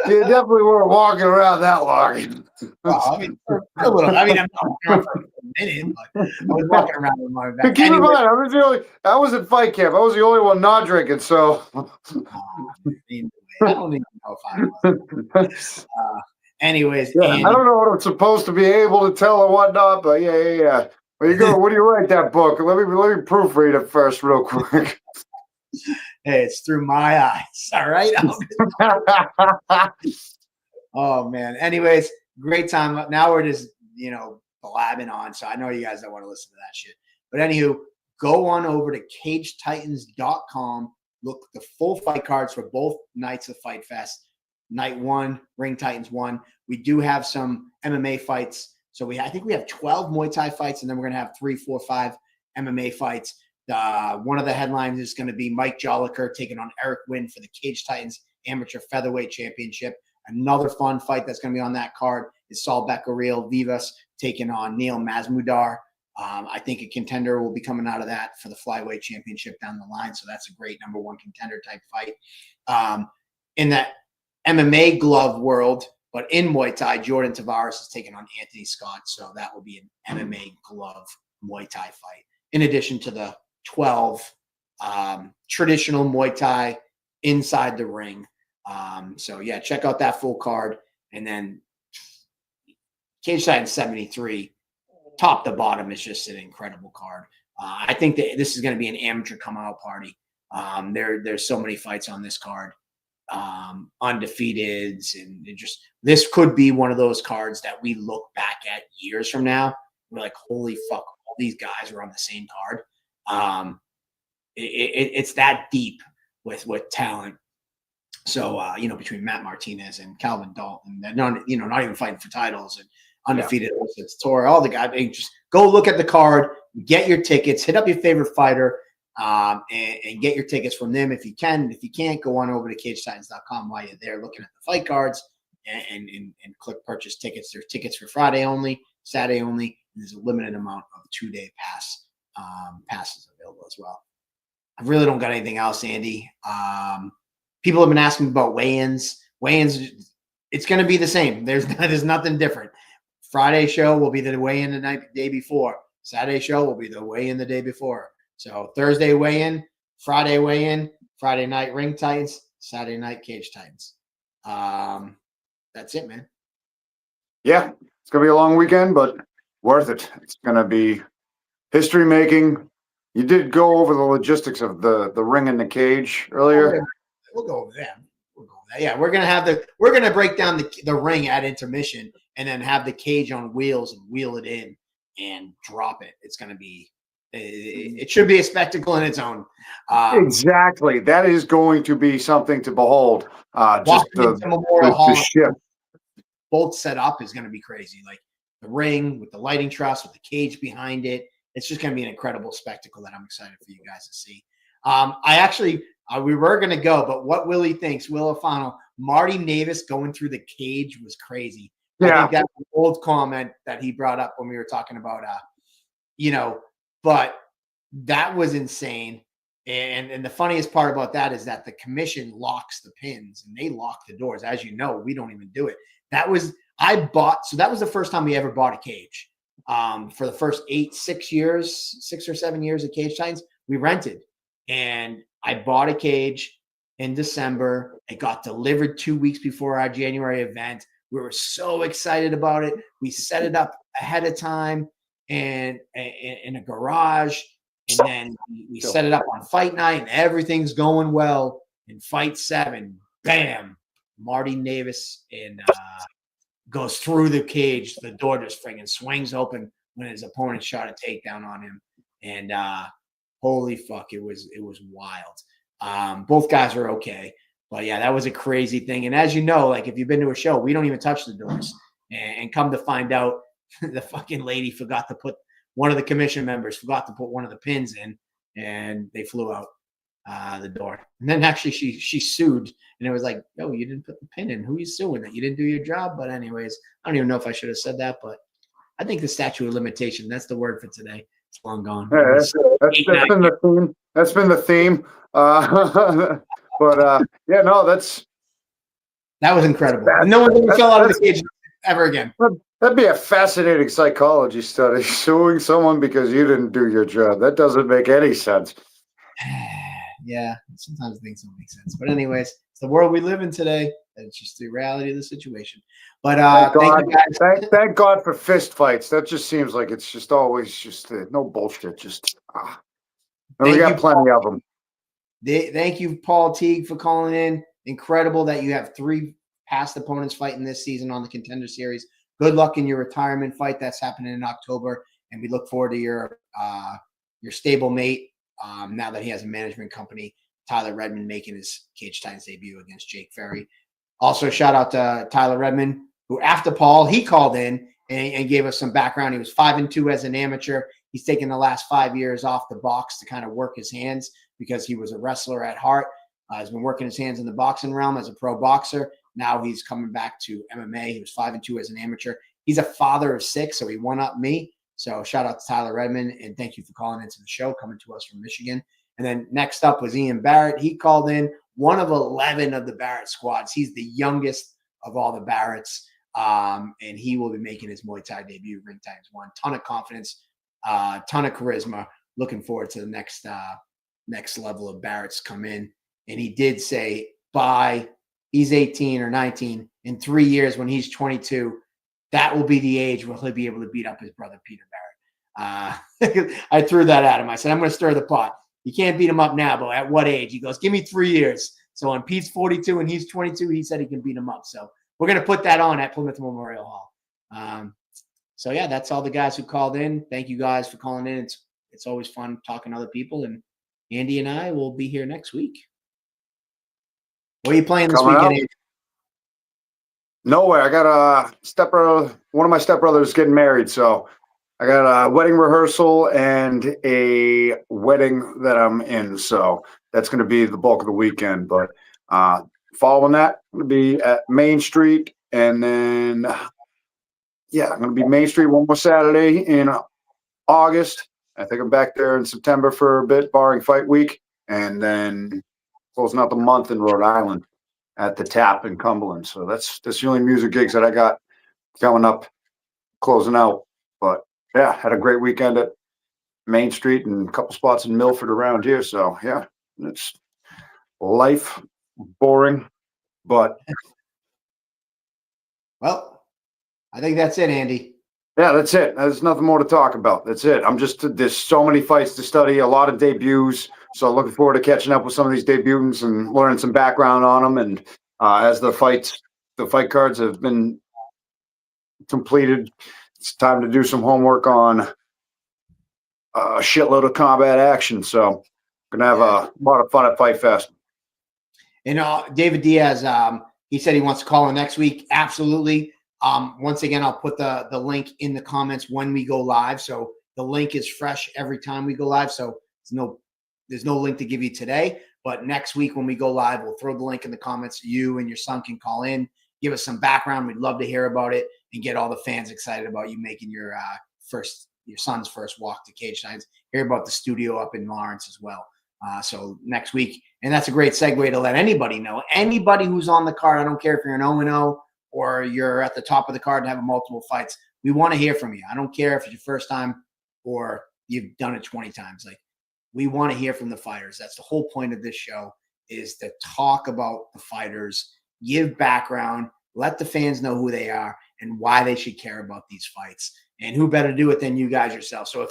You definitely weren't walking around that long. Well, I mean, for a little. I mean, I'm not walking around for a minute, but I was walking around with my back. Keep in Anyway, mind, I was at fight camp. I was the only one not drinking, so. anyway, I don't even know if I was. Anyways, Yeah, Andy, I don't know what I'm supposed to be able to tell or whatnot, but yeah. Where you go? What do you write that book? Let me proofread it first, real quick. hey, it's through my eyes. All right. Oh man. Anyways, great time. Now we're just blabbing on. So I know you guys don't want to listen to that shit. But anywho, go on over to CageTitans.com. Look the full fight cards for both nights of Fight Fest. Night 1, Ring Titans 1. We do have some MMA fights. So I think we have 12 Muay Thai fights, and then we're going to have 3, 4, 5 MMA fights. One of the headlines is going to be Mike Jolliker taking on Eric Wynn for the Cage Titans Amateur Featherweight Championship. Another fun fight that's going to be on that card is Saul Becquerel Vivas taking on Neil Masmudar. I think a contender will be coming out of that for the Flyweight Championship down the line. So that's a great number 1 contender type fight. In that MMA glove world, but in Muay Thai, Jordan Tavares is taking on Anthony Scott. So that will be an MMA glove Muay Thai fight, in addition to the 12 traditional Muay Thai inside the ring. So yeah, check out that full card. And then Cage Titans 73, top to bottom, is just an incredible card. I think that this is going to be an amateur come out party. There's so many fights on this card. Undefeateds, and this could be one of those cards that we look back at years from now. We're like, holy fuck, all these guys are on the same card. It's that deep with talent. So between Matt Martinez and Calvin Dalton, that not even fighting for titles, and undefeated Tora, all the guys. Just go look at the card, get your tickets, hit up your favorite fighter. And get your tickets from them if you can. If you can't, go on over to CageTitans.com while you're there looking at the fight cards and click purchase tickets. There's tickets for Friday only, Saturday only. And there's a limited amount of 2-day passes available as well. I really don't got anything else, Andy. People have been asking about weigh-ins. Weigh-ins, it's going to be the same. There's nothing different. Friday show will be the weigh-in the day before. Saturday show will be the weigh-in the day before. So Thursday weigh-in, Friday weigh-in, Friday night Ring Titans, Saturday night Cage Titans. That's it, man. Yeah, it's going to be a long weekend, but worth it. It's going to be history making. You did go over the logistics of the ring and the cage earlier. We'll go over that. Yeah, we're gonna break down the ring at intermission and then have the cage on wheels and wheel it in and drop it. It's gonna be. It should be a spectacle in its own. Exactly. That is going to be something to behold. Just the shift. Both set up is going to be crazy. Like the ring with the lighting truss, with the cage behind it. It's just going to be an incredible spectacle that I'm excited for you guys to see. We were going to go, but what Willie thinks, Will O'Fonnell, Marty Navis going through the cage was crazy. Yeah. I think that's an old comment that he brought up when we were talking about, but that was insane. And the funniest part about that is that the commission locks the pins and they lock the doors. As you know, we don't even do it. That was the first time we ever bought a cage. For the first 6 or 7 years of Cage Titans, we rented. And I bought a cage in December. It got delivered 2 weeks before our January event. We were so excited about it. We set it up ahead of time and in a garage, and then we set it up on fight night, and everything's going well. In fight 7, bam, Marty Navis and goes through the cage. The door just friggin' swings open when his opponent shot a takedown on him, and holy fuck, it was wild. Both guys were okay, but yeah, that was a crazy thing. And as you know, like if you've been to a show, we don't even touch the doors, and come to find out. The fucking lady one of the commission members forgot to put one of the pins in, and they flew out the door. And then actually she sued, and it was like, no, you didn't put the pin in. Who are you suing? That you didn't do your job? But anyways, I don't even know if I should have said that, but I think the statute of limitation, that's the word for today. It's long gone. Yeah, that's been the theme. That's been the theme. But yeah, no, that's That was incredible. That- No one ever that's- fell out of the that's- cage ever again. that'd be a fascinating psychology study. Suing someone because you didn't do your job. That doesn't make any sense. Yeah, sometimes things don't make sense. But anyways, it's the world we live in today. It's just the reality of the situation. But thank you guys. Thank God for fist fights. That just seems like it's just always just no bullshit. Just and we Thank got you, plenty of them. Thank you, Paul Teague, for calling in. Incredible that you have 3 past opponents fighting this season on the Contender Series. Good luck in your retirement fight that's happening in October, and we look forward to your stable mate. Now that he has a management company, Tyler Redmond making his Cage Titans debut against Jake Ferry. Also, shout out to Tyler Redmond, who after Paul, he called in and gave us some background. He was 5-2 as an amateur. He's taken the last 5 years off the box to kind of work his hands because he was a wrestler at heart. He's been working his hands in the boxing realm as a pro boxer. Now he's coming back to MMA. He was 5-2 as an amateur. He's a father of 6, so he won up me. So shout out to Tyler Redmond, and thank you for calling into the show, coming to us from Michigan. And then next up was Ian Barrett. He called in, one of 11 of the Barrett squads. He's the youngest of all the Barretts, and he will be making his Muay Thai debut. Ring Times 1. Ton of confidence, ton of charisma. Looking forward to the next level of Barretts come in. And he did say he's 18 or 19, in 3 years when he's 22, that will be the age where he'll be able to beat up his brother, Peter Barrett. I threw that at him. I said, I'm going to stir the pot. You can't beat him up now, but at what age? He goes, give me 3 years. So when Pete's 42 and he's 22, he said he can beat him up. So we're going to put that on at Plymouth Memorial Hall. So yeah, that's all the guys who called in. Thank you guys for calling in. It's always fun talking to other people. And Andy and I will be here next week. What are you playing this weekend, Andy? Nowhere. I got a stepbrother. One of my stepbrothers getting married, so I got a wedding rehearsal and a wedding that I'm in. So that's going to be the bulk of the weekend. But following that, I'm going to be at Main Street, and then I'm going to be Main Street one more Saturday in August. I think I'm back there in September for a bit, barring fight week, and then closing out the month in Rhode Island at the Tap in Cumberland. So that's the only music gigs that I got coming up, closing out. But yeah, had a great weekend at Main Street and a couple spots in Milford around here. So yeah, it's life, boring, but Well, I think that's it, Andy. yeah, that's it. There's nothing more to talk about. That's it. There's so many fights to study, a lot of debuts. So looking forward to catching up with some of these debutants and learning some background on them. And as the fight cards have been completed, it's time to do some homework on a shitload of combat action. So gonna have a lot of fun at Fight Fest. And David Diaz, he said he wants to call in next week. Absolutely. Once again, I'll put the link in the comments when we go live. So the link is fresh every time we go live. So there's no link to give you today, but next week when we go live, we'll throw the link in the comments. You and your son can call in, give us some background. We'd love to hear about it and get all the fans excited about you making your son's first walk to Cage Titans. Hear about the studio up in Lawrence as well. So next week, and that's a great segue to let anybody know. Anybody who's on the card, I don't care if you're an 0-0 or you're at the top of the card and have multiple fights. We want to hear from you. I don't care if it's your first time or you've done it 20 times. Like, we want to hear from the fighters. That's the whole point of this show, is to talk about the fighters, give background, let the fans know who they are and why they should care about these fights. And who better to do it than you guys yourself. So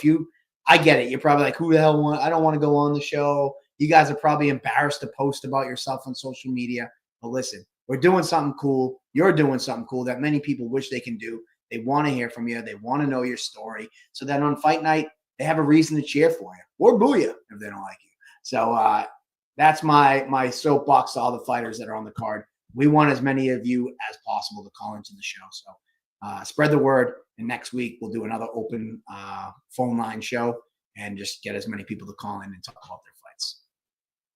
I get it. You're probably like, who the hell I don't want to go on the show. You guys are probably embarrassed to post about yourself on social media. But listen, we're doing something cool. You're doing something cool that many people wish they can do. They want to hear from you. They want to know your story. So that on fight night, they have a reason to cheer for you or boo you if they don't like you. So that's my soapbox to all the fighters that are on the card. We want as many of you as possible to call into the show. So spread the word. And next week, we'll do another open phone line show and just get as many people to call in and talk about their fights.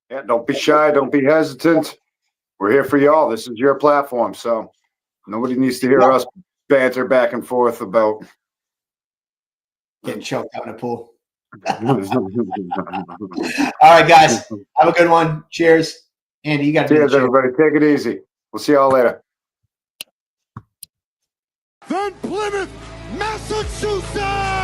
Yeah, don't be shy. Don't be hesitant. We're here for y'all. This is your platform. So nobody needs to hear us banter back and forth about getting choked out in a pool. All right, guys. Have a good one. Cheers. Andy, you got to do the Cheers, cheers. everybody. Take it easy. We'll see y'all later. Then Plymouth, Massachusetts.